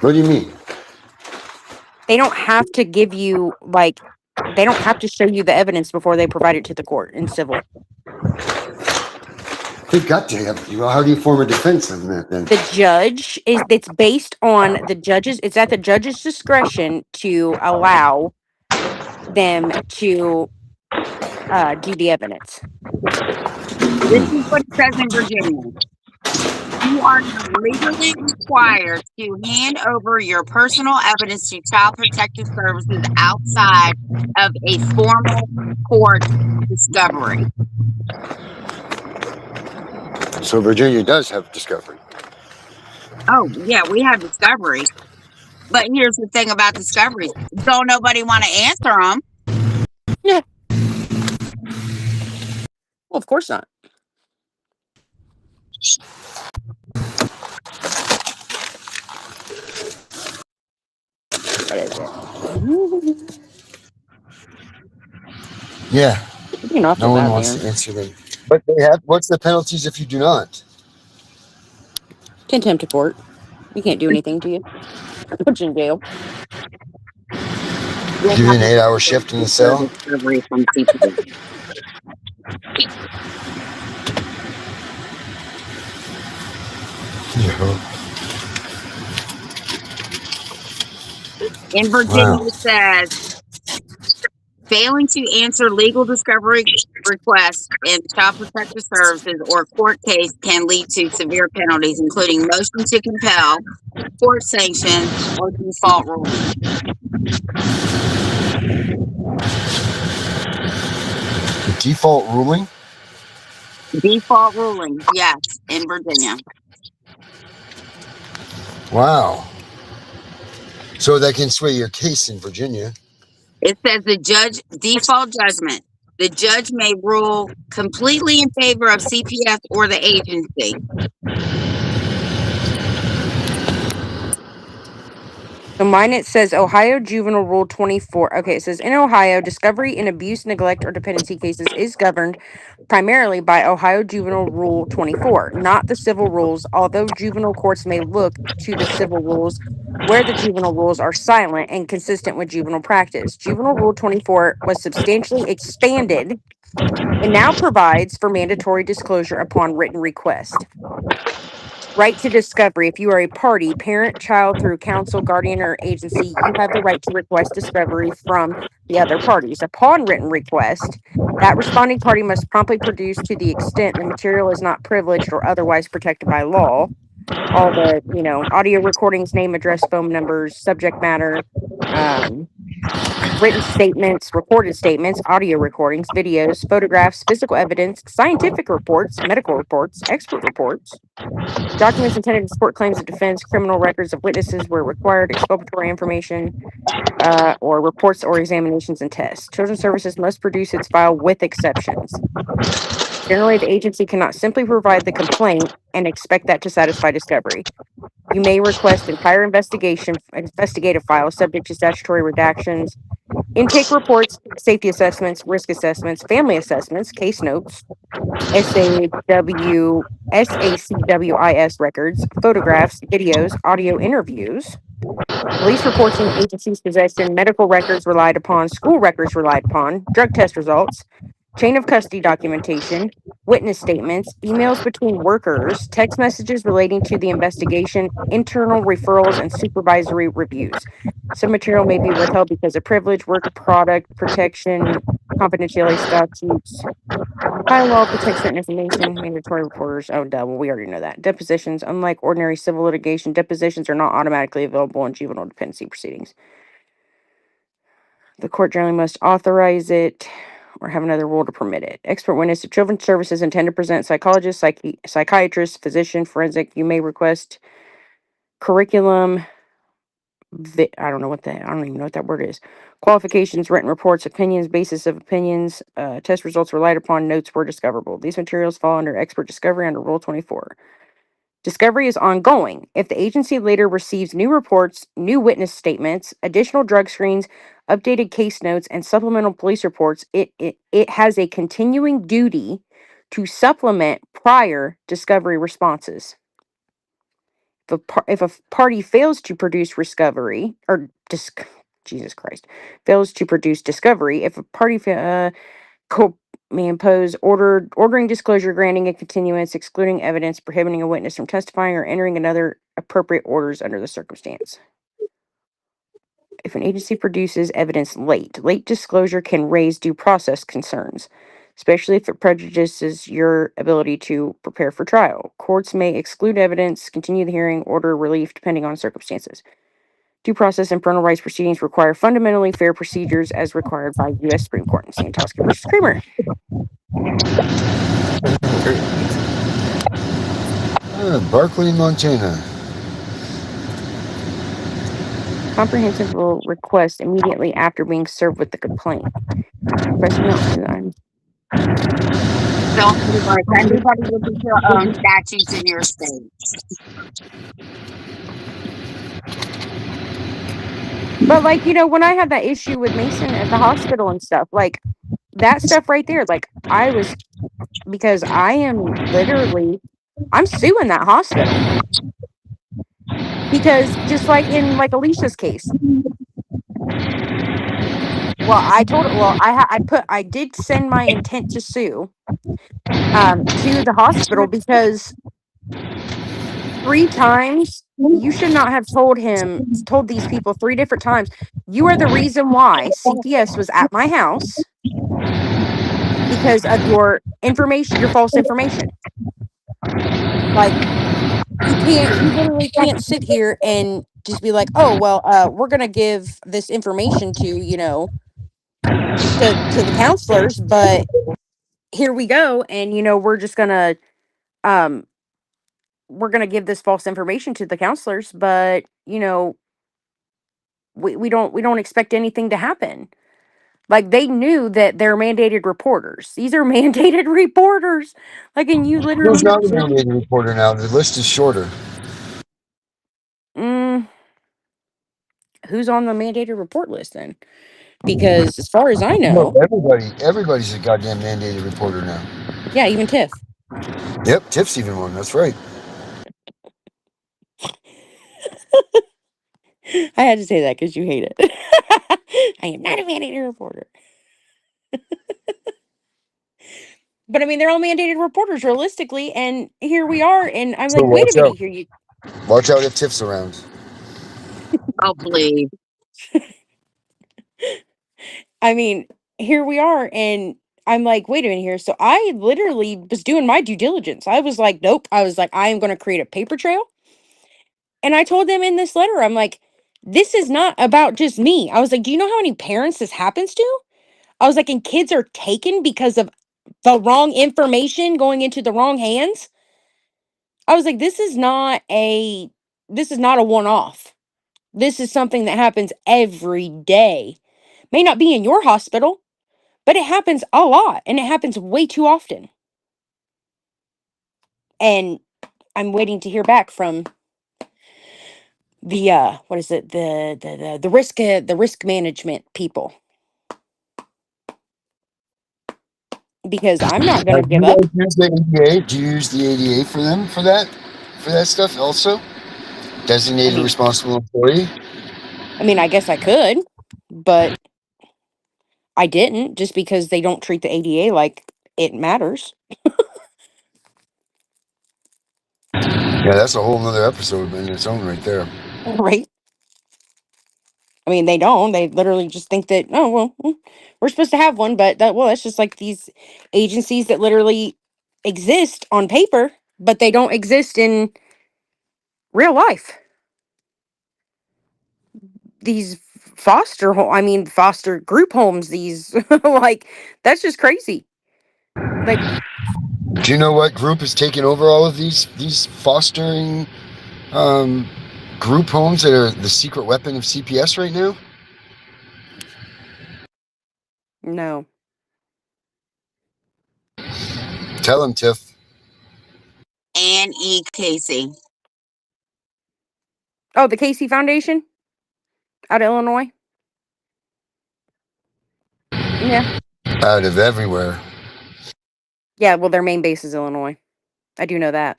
What do you mean? They don't have to give you, like, they don't have to show you the evidence before they provide it to the court in civil. They've got to have. How do you form a defense on that then? The judge is, it's based on the judge's, it's at the judge's discretion to allow them to do the evidence. This is what it says in Virginia. You are not legally required to hand over your personal evidence to Child Protective Services outside of a formal court discovery. So Virginia does have discovery. Oh, yeah, we have discovery. But here's the thing about discoveries. Don't nobody want to answer them. Yeah. Well, of course not. What is it? Yeah. You know, No one wants to answer them. But they have. What's the penalties if you do not? Contempt of court. You can't do anything to you. Put you in jail. You'll Give you have an to 8-hour shift in the secure cell. discovery from CPS. Yeah. In Virginia, it says failing to answer legal discovery requests in Child Protective Services or court case can lead to severe penalties, including motion to compel, court sanction, or default ruling. The default ruling. Default ruling, yes, in Virginia. Wow. So that can sway your case in Virginia. It says the judge, default judgment. The judge may rule completely in favor of CPS or the agency. So mine, it says Ohio Juvenile Rule 24. Okay, it says in Ohio, discovery in abuse, neglect, or dependency cases is governed primarily by Ohio Juvenile Rule 24, not the civil rules, although juvenile courts may look to the civil rules where the juvenile rules are silent and consistent with juvenile practice. Juvenile Rule 24 was substantially expanded and now provides for mandatory disclosure upon written request. Right to discovery. If you are a party, parent, child, through counsel, guardian, or agency, you have the right to request discovery from the other parties. Upon written request, that responding party must promptly produce, to the extent the material is not privileged or otherwise protected by law, all the, audio recordings, name, address, phone numbers, subject matter, written statements, recorded statements, audio recordings, videos, photographs, physical evidence, scientific reports, medical reports, expert reports, documents intended to support claims of defense, criminal records of witnesses where required, exculpatory information, or reports or examinations and tests. Children's Services must produce its file with exceptions. Generally, the agency cannot simply provide the complaint and expect that to satisfy discovery. You may request entire investigative files subject to statutory redactions, intake reports, safety assessments, risk assessments, family assessments, case notes, SACWIS records, photographs, videos, audio interviews, police reports in the agency's possession, medical records relied upon, school records relied upon, drug test results, chain of custody documentation, witness statements, emails between workers, text messages relating to the investigation, internal referrals, and supervisory reviews. Some material may be withheld because of privilege, work product protection, confidentiality statutes. High law protects certain information, mandatory reporters. Oh, duh. Well, we already know that. Depositions. Unlike ordinary civil litigation, depositions are not automatically available in juvenile dependency proceedings. The court generally must authorize it or have another rule to permit it. Expert witness. If Children's Services intend to present psychologist, psychiatrist, physician, forensic, you may request curriculum. I don't even know what that word is. Qualifications, written reports, opinions, basis of opinions, test results relied upon, notes were discoverable. These materials fall under expert discovery under Rule 24. Discovery is ongoing. If the agency later receives new reports, new witness statements, additional drug screens, updated case notes, and supplemental police reports, it has a continuing duty to supplement prior discovery responses. If a party fails to produce discovery, Jesus Christ, fails to produce discovery, if a party may impose ordering disclosure, granting a continuance, excluding evidence, prohibiting a witness from testifying, or entering another appropriate orders under the circumstance. If an agency produces evidence late disclosure can raise due process concerns, especially if it prejudices your ability to prepare for trial. Courts may exclude evidence, continue the hearing, order relief depending on circumstances. Due process and parental rights proceedings require fundamentally fair procedures as required by U.S. Supreme Court in Santosky versus Kramer. Barkley, Montana. Comprehensive request immediately after being served with the complaint. Precedent. So everybody will get your own statutes in your state. But like, when I had that issue with Mason at the hospital and stuff, like that stuff right there, like because I am literally, I'm suing that hospital. Because just like in like Alicia's case, I did send my intent to sue to the hospital because 3 times you should not have told these people 3 different times, you are the reason why CPS was at my house because of your information, your false information. Like you literally can't sit here and just be like, oh well, we're gonna give this information to to the counselors, but here we go, and um we're gonna give this false information to the counselors, but we don't expect anything to happen. Like they knew that they're mandated reporters. These are mandated reporters. Like, and you Who's literally not a mandated reporter now? The list is shorter. mm, who's on the mandated report list then? Because as far as I No, know, everybody's a goddamn mandated reporter now. yeah, even Tiff. Yep, Tiff's even one. That's right. I had to say that because you hate it. I am not a mandated reporter. But I mean, they're all mandated reporters realistically, and here we are. And I'm So like, wait a watch minute out. here, you. Watch out if Tiff's around. Oh, please. I mean, here we are, and I'm like, wait a minute here. So I literally was doing my due diligence. I was like, nope. I was like, I am going to create a paper trail. And I told them in this letter, I'm like, this is not about just me. I was like, do you know how many parents this happens to? I was like, and kids are taken because of the wrong information going into the wrong hands. I was like, this is not a one-off. This is something that happens every day. May not be in your hospital, but it happens a lot and it happens way too often. And I'm waiting to hear back from the what is it? The risk management people. Because I'm not going to Have give you up. guys used the ADA? Do you use the ADA for them for that stuff also? I Designated mean, responsible employee. I guess I could, but I didn't just because they don't treat the ADA like it matters, Yeah, that's a whole nother episode in its own right there. right? I mean, they don't. They literally just think that, oh, well, we're supposed to have one, but that's just like these agencies that literally exist on paper, but they don't exist in real life. These foster group homes, these, like, that's just crazy. Like, Do you know what group is taking over all of these fostering group homes that are the secret weapon of CPS right now? no. Tell them, Tiff. Ann E. Casey. Oh, the Casey Foundation out of Illinois? Yeah. Out of everywhere. Yeah, well, their main base is Illinois. I do know that.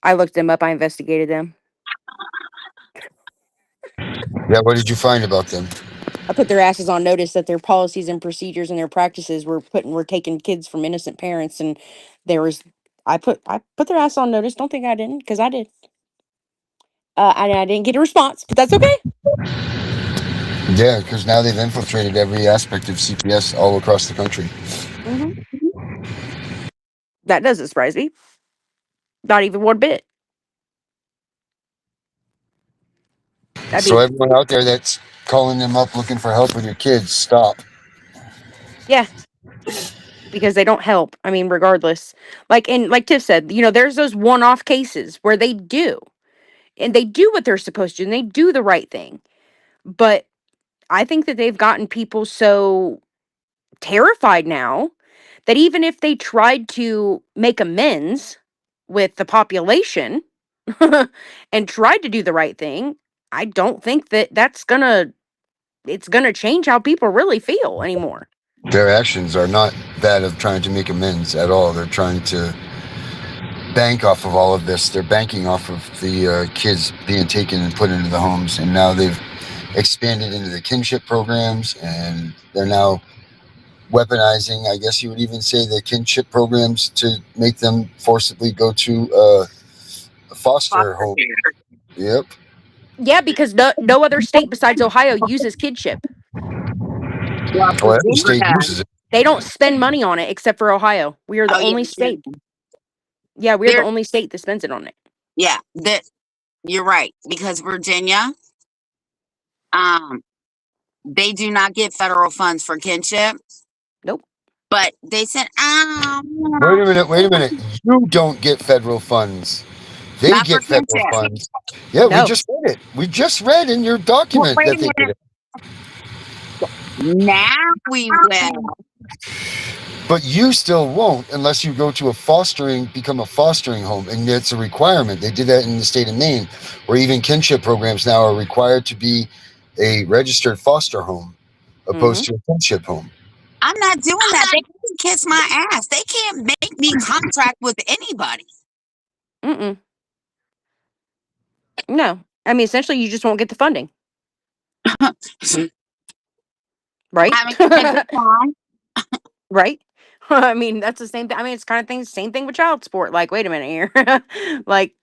I looked them up. I investigated them. Yeah, what did you find about them? I put their asses on notice that their policies and procedures and their practices were taking kids from innocent parents, and there was I put their ass on notice. Don't think I didn't, because I did. I didn't get a response, but that's okay. Yeah, because now they've infiltrated every aspect of CPS all across the country. Hmm. That doesn't surprise me, not even one bit. I So mean, everyone out there that's calling them up looking for help with your kids, stop. yeah, because they don't help. I mean, regardless, like Tiff said, there's those one-off cases where they do, and they do what they're supposed to, and they do the right thing. But I think that they've gotten people so terrified now that even if they tried to make amends with the population and tried to do the right thing, I don't think that it's gonna change how people really feel anymore. Their actions are not that of trying to make amends at all. They're trying to bank off of all of this. They're banking off of the kids being taken and put into the homes, and now they've expanded into the kinship programs, and they're now weaponizing, I guess you would even say, the kinship programs to make them forcibly go to a foster Foster home. care. Yep. Yeah, because no other state besides Ohio uses kidship. Well, Well, every Virginia state does. uses it. They don't spend money on it except for Ohio. We are the Oh yeah, only state. Yeah, we're the there. only state that spends it on it. Yeah, that you're right because Virginia, um, they do not get federal funds for kinship, Nope. but they said, Wait a minute. Wait a minute. You don't get federal funds. They not for get federal kinship. funds. Yeah, we No. just read it. We just read in your Well, document wait that a they get minute. it. Now we will. But you still won't unless you go to become a fostering home. And it's a requirement. They did that in the state of Maine, where even kinship programs now are required to be a registered foster home Mm-hmm. opposed to a kinship home. I'm not doing that. They can kiss my ass. They can't make me contract with anybody. Mm-mm. No. I mean, essentially, you just won't get the funding, right? Having a good time. Right? I mean, that's the same thing. I mean, it's kind of thing, same thing with child support. Like, wait a minute here. Like,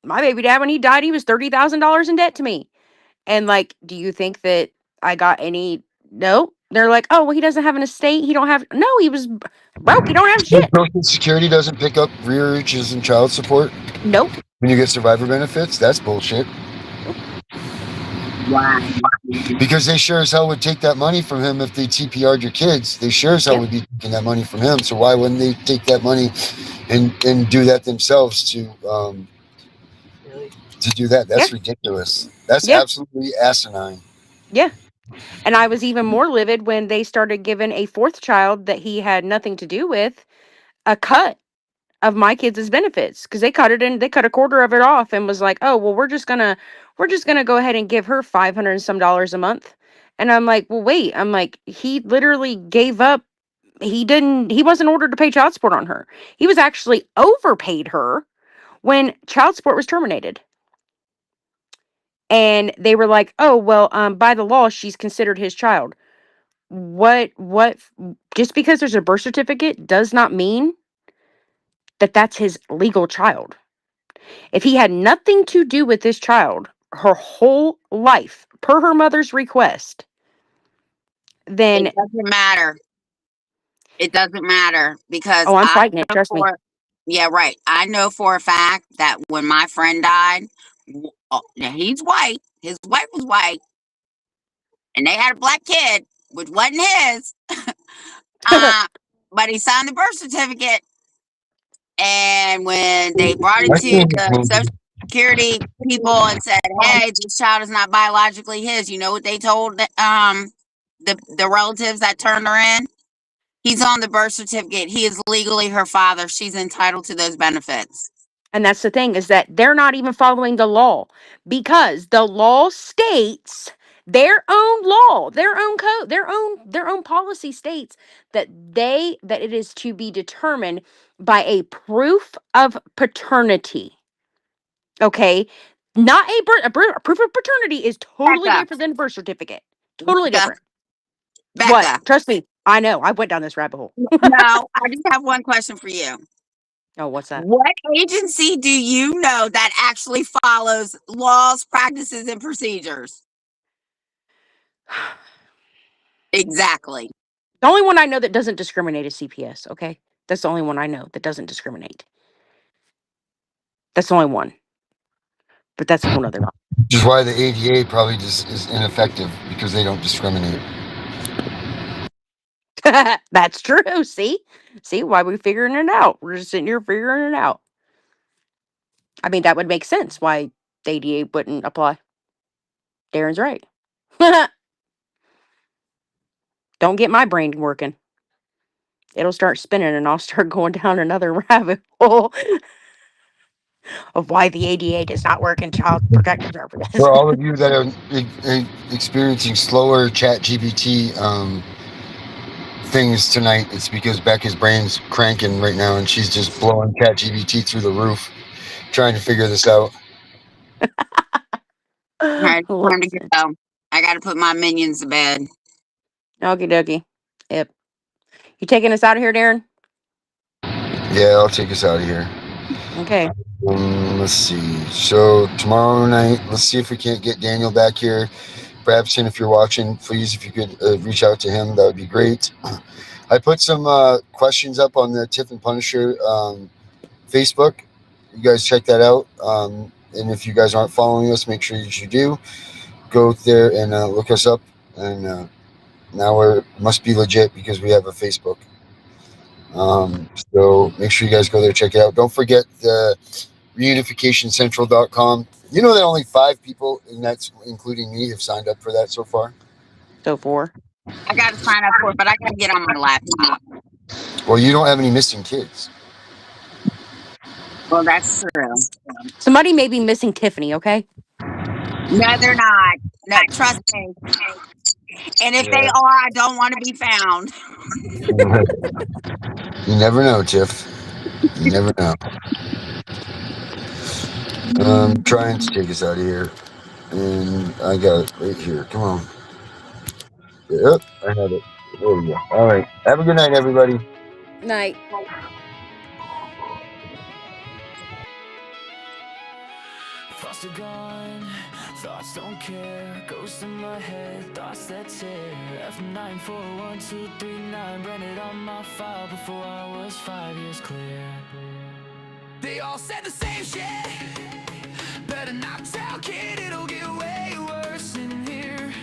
my baby dad, when he died, he was $30,000 in debt to me. And like, do you think that I got any? No. They're like, oh, well, he doesn't have an estate. He don't have. No, he was broke. He don't have So shit. Social Security doesn't pick up rearages and child support Nope. when you get survivor benefits. That's bullshit. Nope. Wow. Because they sure as hell would take that money from him if they TPR'd your kids. They sure as hell Yep. would be taking that money from him. So why wouldn't they take that money and do that themselves to do that? That's Yeah. ridiculous. That's Yeah. absolutely asinine. Yeah. And I was even more livid when they started giving a fourth child that he had nothing to do with a cut of my kids' benefits, because they cut a quarter of it off and was like, oh, well, we're just gonna go ahead and give her 500 and some dollars a month. And I'm like, well, wait. I'm like, he literally gave up. He wasn't ordered to pay child support on her. He was actually overpaid her when child support was terminated. And they were like, oh, well, by the law, she's considered his child. What Just because there's a birth certificate does not mean that that's his legal child. If he had nothing to do with this child her whole life, per her mother's request, then It doesn't matter. It doesn't matter because oh, I'm I fighting it. know Trust me. for yeah, right. I know for a fact that when my friend died, now he's white. His wife was white, and they had a black kid, which wasn't his. Uh, but he signed the birth certificate, and when they brought it I to think the Social Security people and said, "Hey, this child is not biologically his," you know what they told the relatives that turned her in? He's on the birth certificate. He is legally her father. She's entitled to those benefits. And that's the thing, is that they're not even following the law, because the law states their own law, their own code, their own policy states that it is to be determined by a proof of paternity. Okay? Not a proof of paternity is Back totally up. different than a birth certificate. Totally Becca, different. What? Becca. Trust me, I know. I went down this rabbit hole. No, I just have one question for you. Oh, what's that? What agency do you know that actually follows laws, practices, and procedures? Exactly. The only one I know that doesn't discriminate is CPS. Okay, that's the only one I know that doesn't discriminate. That's the only one. But that's a whole nother. Which is why the ADA probably just is ineffective because they don't discriminate. That's true. See why we figuring it out. We're just sitting here figuring it out. I mean, that would make sense why the ADA wouldn't apply. Darren's right. Don't get my brain working. It'll start spinning and I'll start going down another rabbit hole of why the ADA does not work in child protective services. For all of you that are experiencing slower chat GPT things tonight, it's because Becca's brain's cranking right now and she's just blowing chat GPT through the roof trying to figure this out. All right, time to Listen. go. I got to put my minions to bed. Okie dokie. Yep. You taking us out of here, Darren? Yeah, I'll take us out of here. Okay. Let's see. So tomorrow night, let's see if we can't get Daniel back here. Brabson, if you're watching, please, if you could reach out to him, that would be great. I put some questions up on the Tiff and Punisher Facebook. You guys check that out. And if you guys aren't following us, make sure you do. Go there and look us up. And now we must be legit because we have a Facebook. So make sure you guys go there, check it out. Don't forget the reunificationcentral.com. You know that only 5 people, and that's including me, have signed up for that so far. So 4. I got to sign up for it, but I got to get on my laptop. Well, you don't have any missing kids. Well, that's true. Somebody may be missing Tiffany, okay? No, they're not. No, trust me. And if they are, I don't want to be found. You never know, Tiff. You never know. I'm trying to take us out of here. And I got it right here. Come on. Yep, I have it. There we go. All right. Have a good night, everybody. Night. Thoughts are gone, thoughts don't care. Ghosts in my head, thoughts that tear. F941239 branded on my file before I was 5 years clear. They all said the same shit. Better not tell, kid, it'll get way worse in here.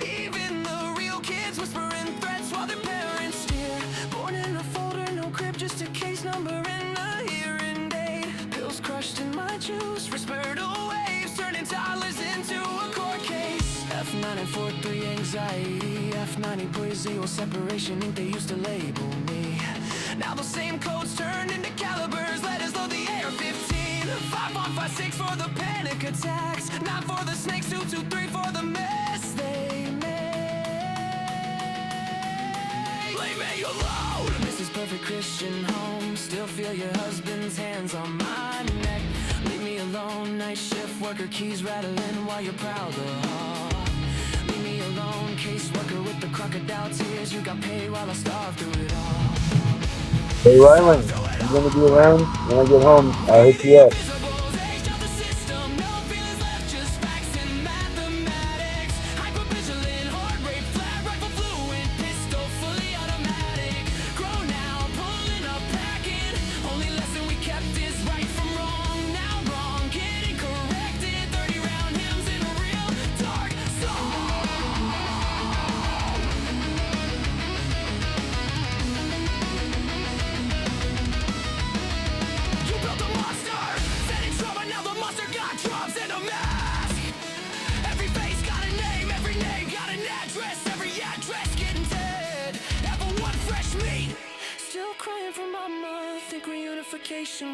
Even the real kids whispering threats while their parents steer. Born in a folder, no crib, just a case number and a hearing date. Pills crushed in my juice, whispered waves, turning toddlers into a court case. F943 anxiety, F90 poesio separation, ink they used to label me. Now those same codes turned into calibers, letters load the AR-15. 5156 for the panic attacks, 9 for the snakes, 223 for the mess they made. Leave me alone. This is perfect Christian home. Still feel your husband's hands on my neck. Leave me alone. Night shift worker, keys rattling while you're proud of the hall. Leave me alone. Caseworker with the crocodile tears. You got paid while I starved through it all. Hey, Rylan, I'm going to be around when I get home. I'll hit you up.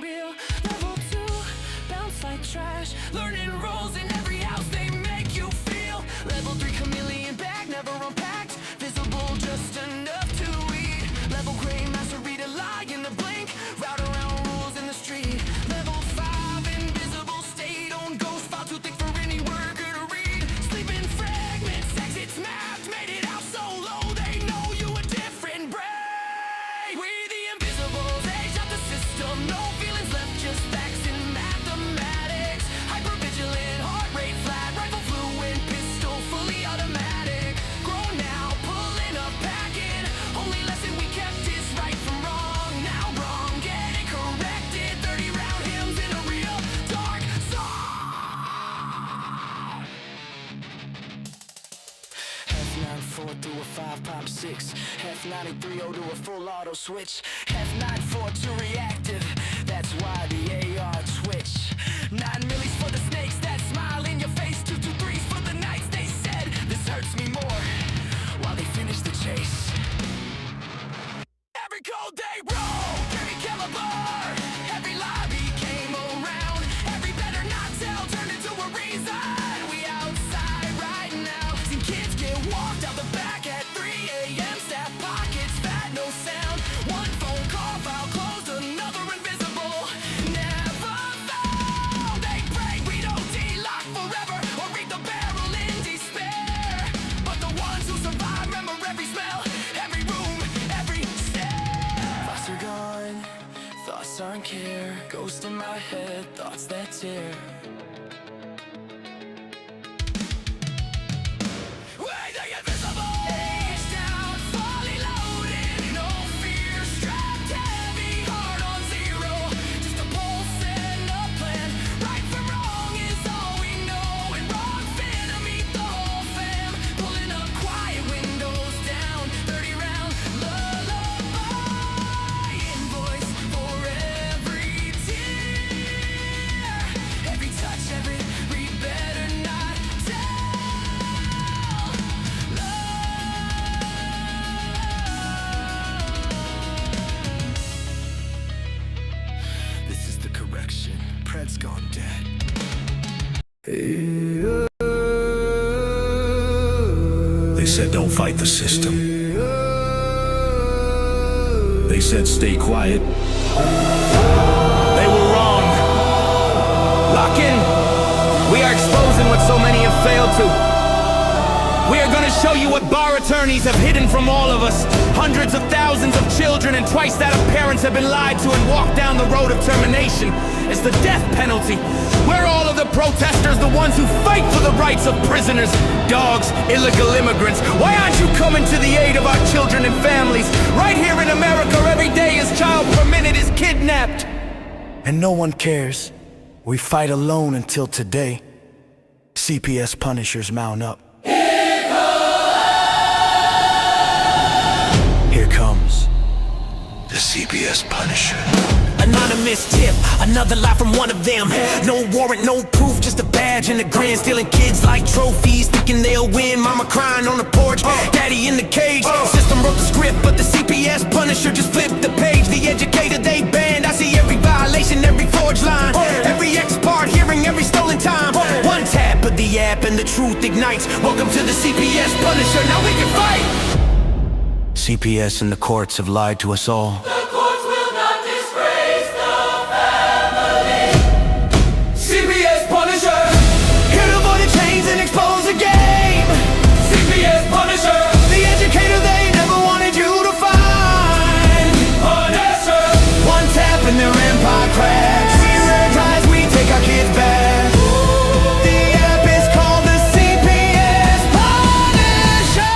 Real level 2, bounce like trash. Learning roles in every house they make you feel. Level 3 chameleon bag, never unpacked. Visible just enough to eat. Level gray master read a lie in the blink. Route around rules in the street. Level 5 invisible state on ghost file too thick for any worker to read. Sleeping fragments, exit F6, F930 to a full auto switch, F94 to reactive, that's why the AR twitch. 9 millis for the snakes that smile in your face, 223s for the nights they said this hurts me more, while they finish the chase. Every cold day roll, every caliber, every lobby came around, every better not tell turned into a reason. We outside right now, seen kids get walked out the back at 3 a.m. Staff pockets fat, no sound. One phone call, file closed, another invisible. Never found. They pray we don't de-lock forever or read the barrel in despair. But the ones who survive remember every smell, every room, every stare. Thoughts are gone, thoughts aren't care. Ghost in my head, thoughts that tear. Way the invisible. Face down, fully loaded, no fear, strapped heavy, heart on zero. Just a pulse and a plan. Right from wrong is all we know, and wrong finna meet the whole fam. Pulling up quiet, windows down, 30 round lullaby. Invoice for every tear, every touch, every read better not tell. This is the correction. Pred's gone dead. They said don't fight the system. They said stay quiet. They were wrong. Lock in. We are exposing what so many have failed to. We are gonna show you what bar attorneys have hidden from all of us. Hundreds of thousands of children and twice that of parents have been lied to and walked down the road of termination. It's the death penalty. We're all of the protesters, the ones who fight for the rights of prisoners, dogs, illegal immigrants. Why aren't you coming to the aid of our children and families? Right here in America, every day a child per minute is kidnapped. And no one cares. We fight alone until today. CPS punishers mount up. Here comes the CPS Punisher. Anonymous tip, another lie from one of them. No warrant, no proof, just a badge and a grin. Stealing kids like trophies, thinking they'll win. Mama crying on the porch, daddy in the cage. System wrote the script, but the CPS Punisher just flipped the page. The educator they banned, I see every violation, every forged line, every ex-part hearing, every stolen time. One tap of the app and the truth ignites. Welcome to the CPS Punisher, now we can fight. CPS and the courts have lied to us all. The courts will not disgrace the family. CPS Punisher, here to avoid the chains and expose the game. CPS Punisher, the educator they never wanted you to find. Punisher, one tap and their empire cracks. We rise, we take our kids back. The app is called the CPS Punisher.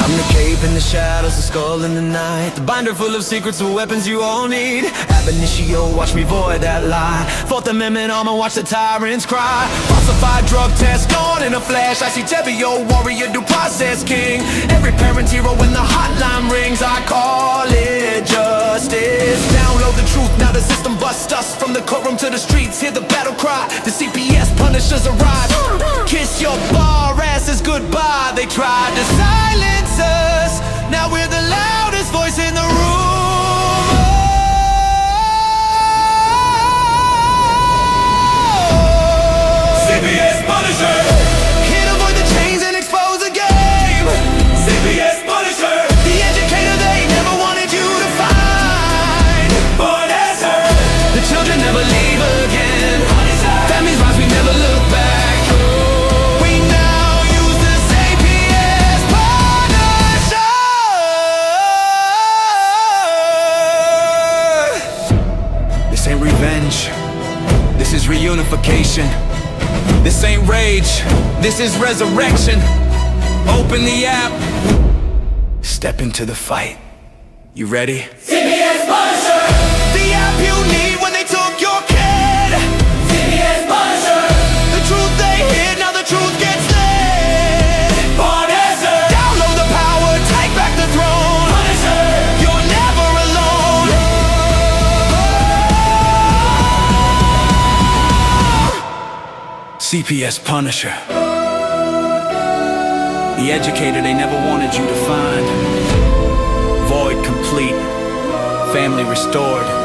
I'm the cape in the shadows, the skull in the night, the binder full of secrets and weapons you all need. Ab initio, watch me void that lie. Fourth Amendment armor, watch the tyrants cry. Falsified drug test gone in a flash. I see Tevio, warrior, due process king. Every parent's hero when the hotline rings. I call it justice. Download the truth, now the system busts us. From the courtroom to the streets, hear the battle cry. The CPS Punishers arrive. Kiss your bar asses goodbye. They tried to silence us, now we're the loudest voice in the room. CPS Punisher, here to avoid the chains and expose the game. CPS Punisher, the educator they never wanted you to find. Punisher, the children never leave again. Families rise, we never look back. We now use the CPS Punisher. This ain't revenge. This is reunification. This ain't rage. This is resurrection. Open the app. Step into the fight. You ready? CPS Punisher, the app you need when they took your kid. CPS Punisher, the truth they hid, now the truth gets laid. CPS Punisher. The educator they never wanted you to find. Void complete. Family restored.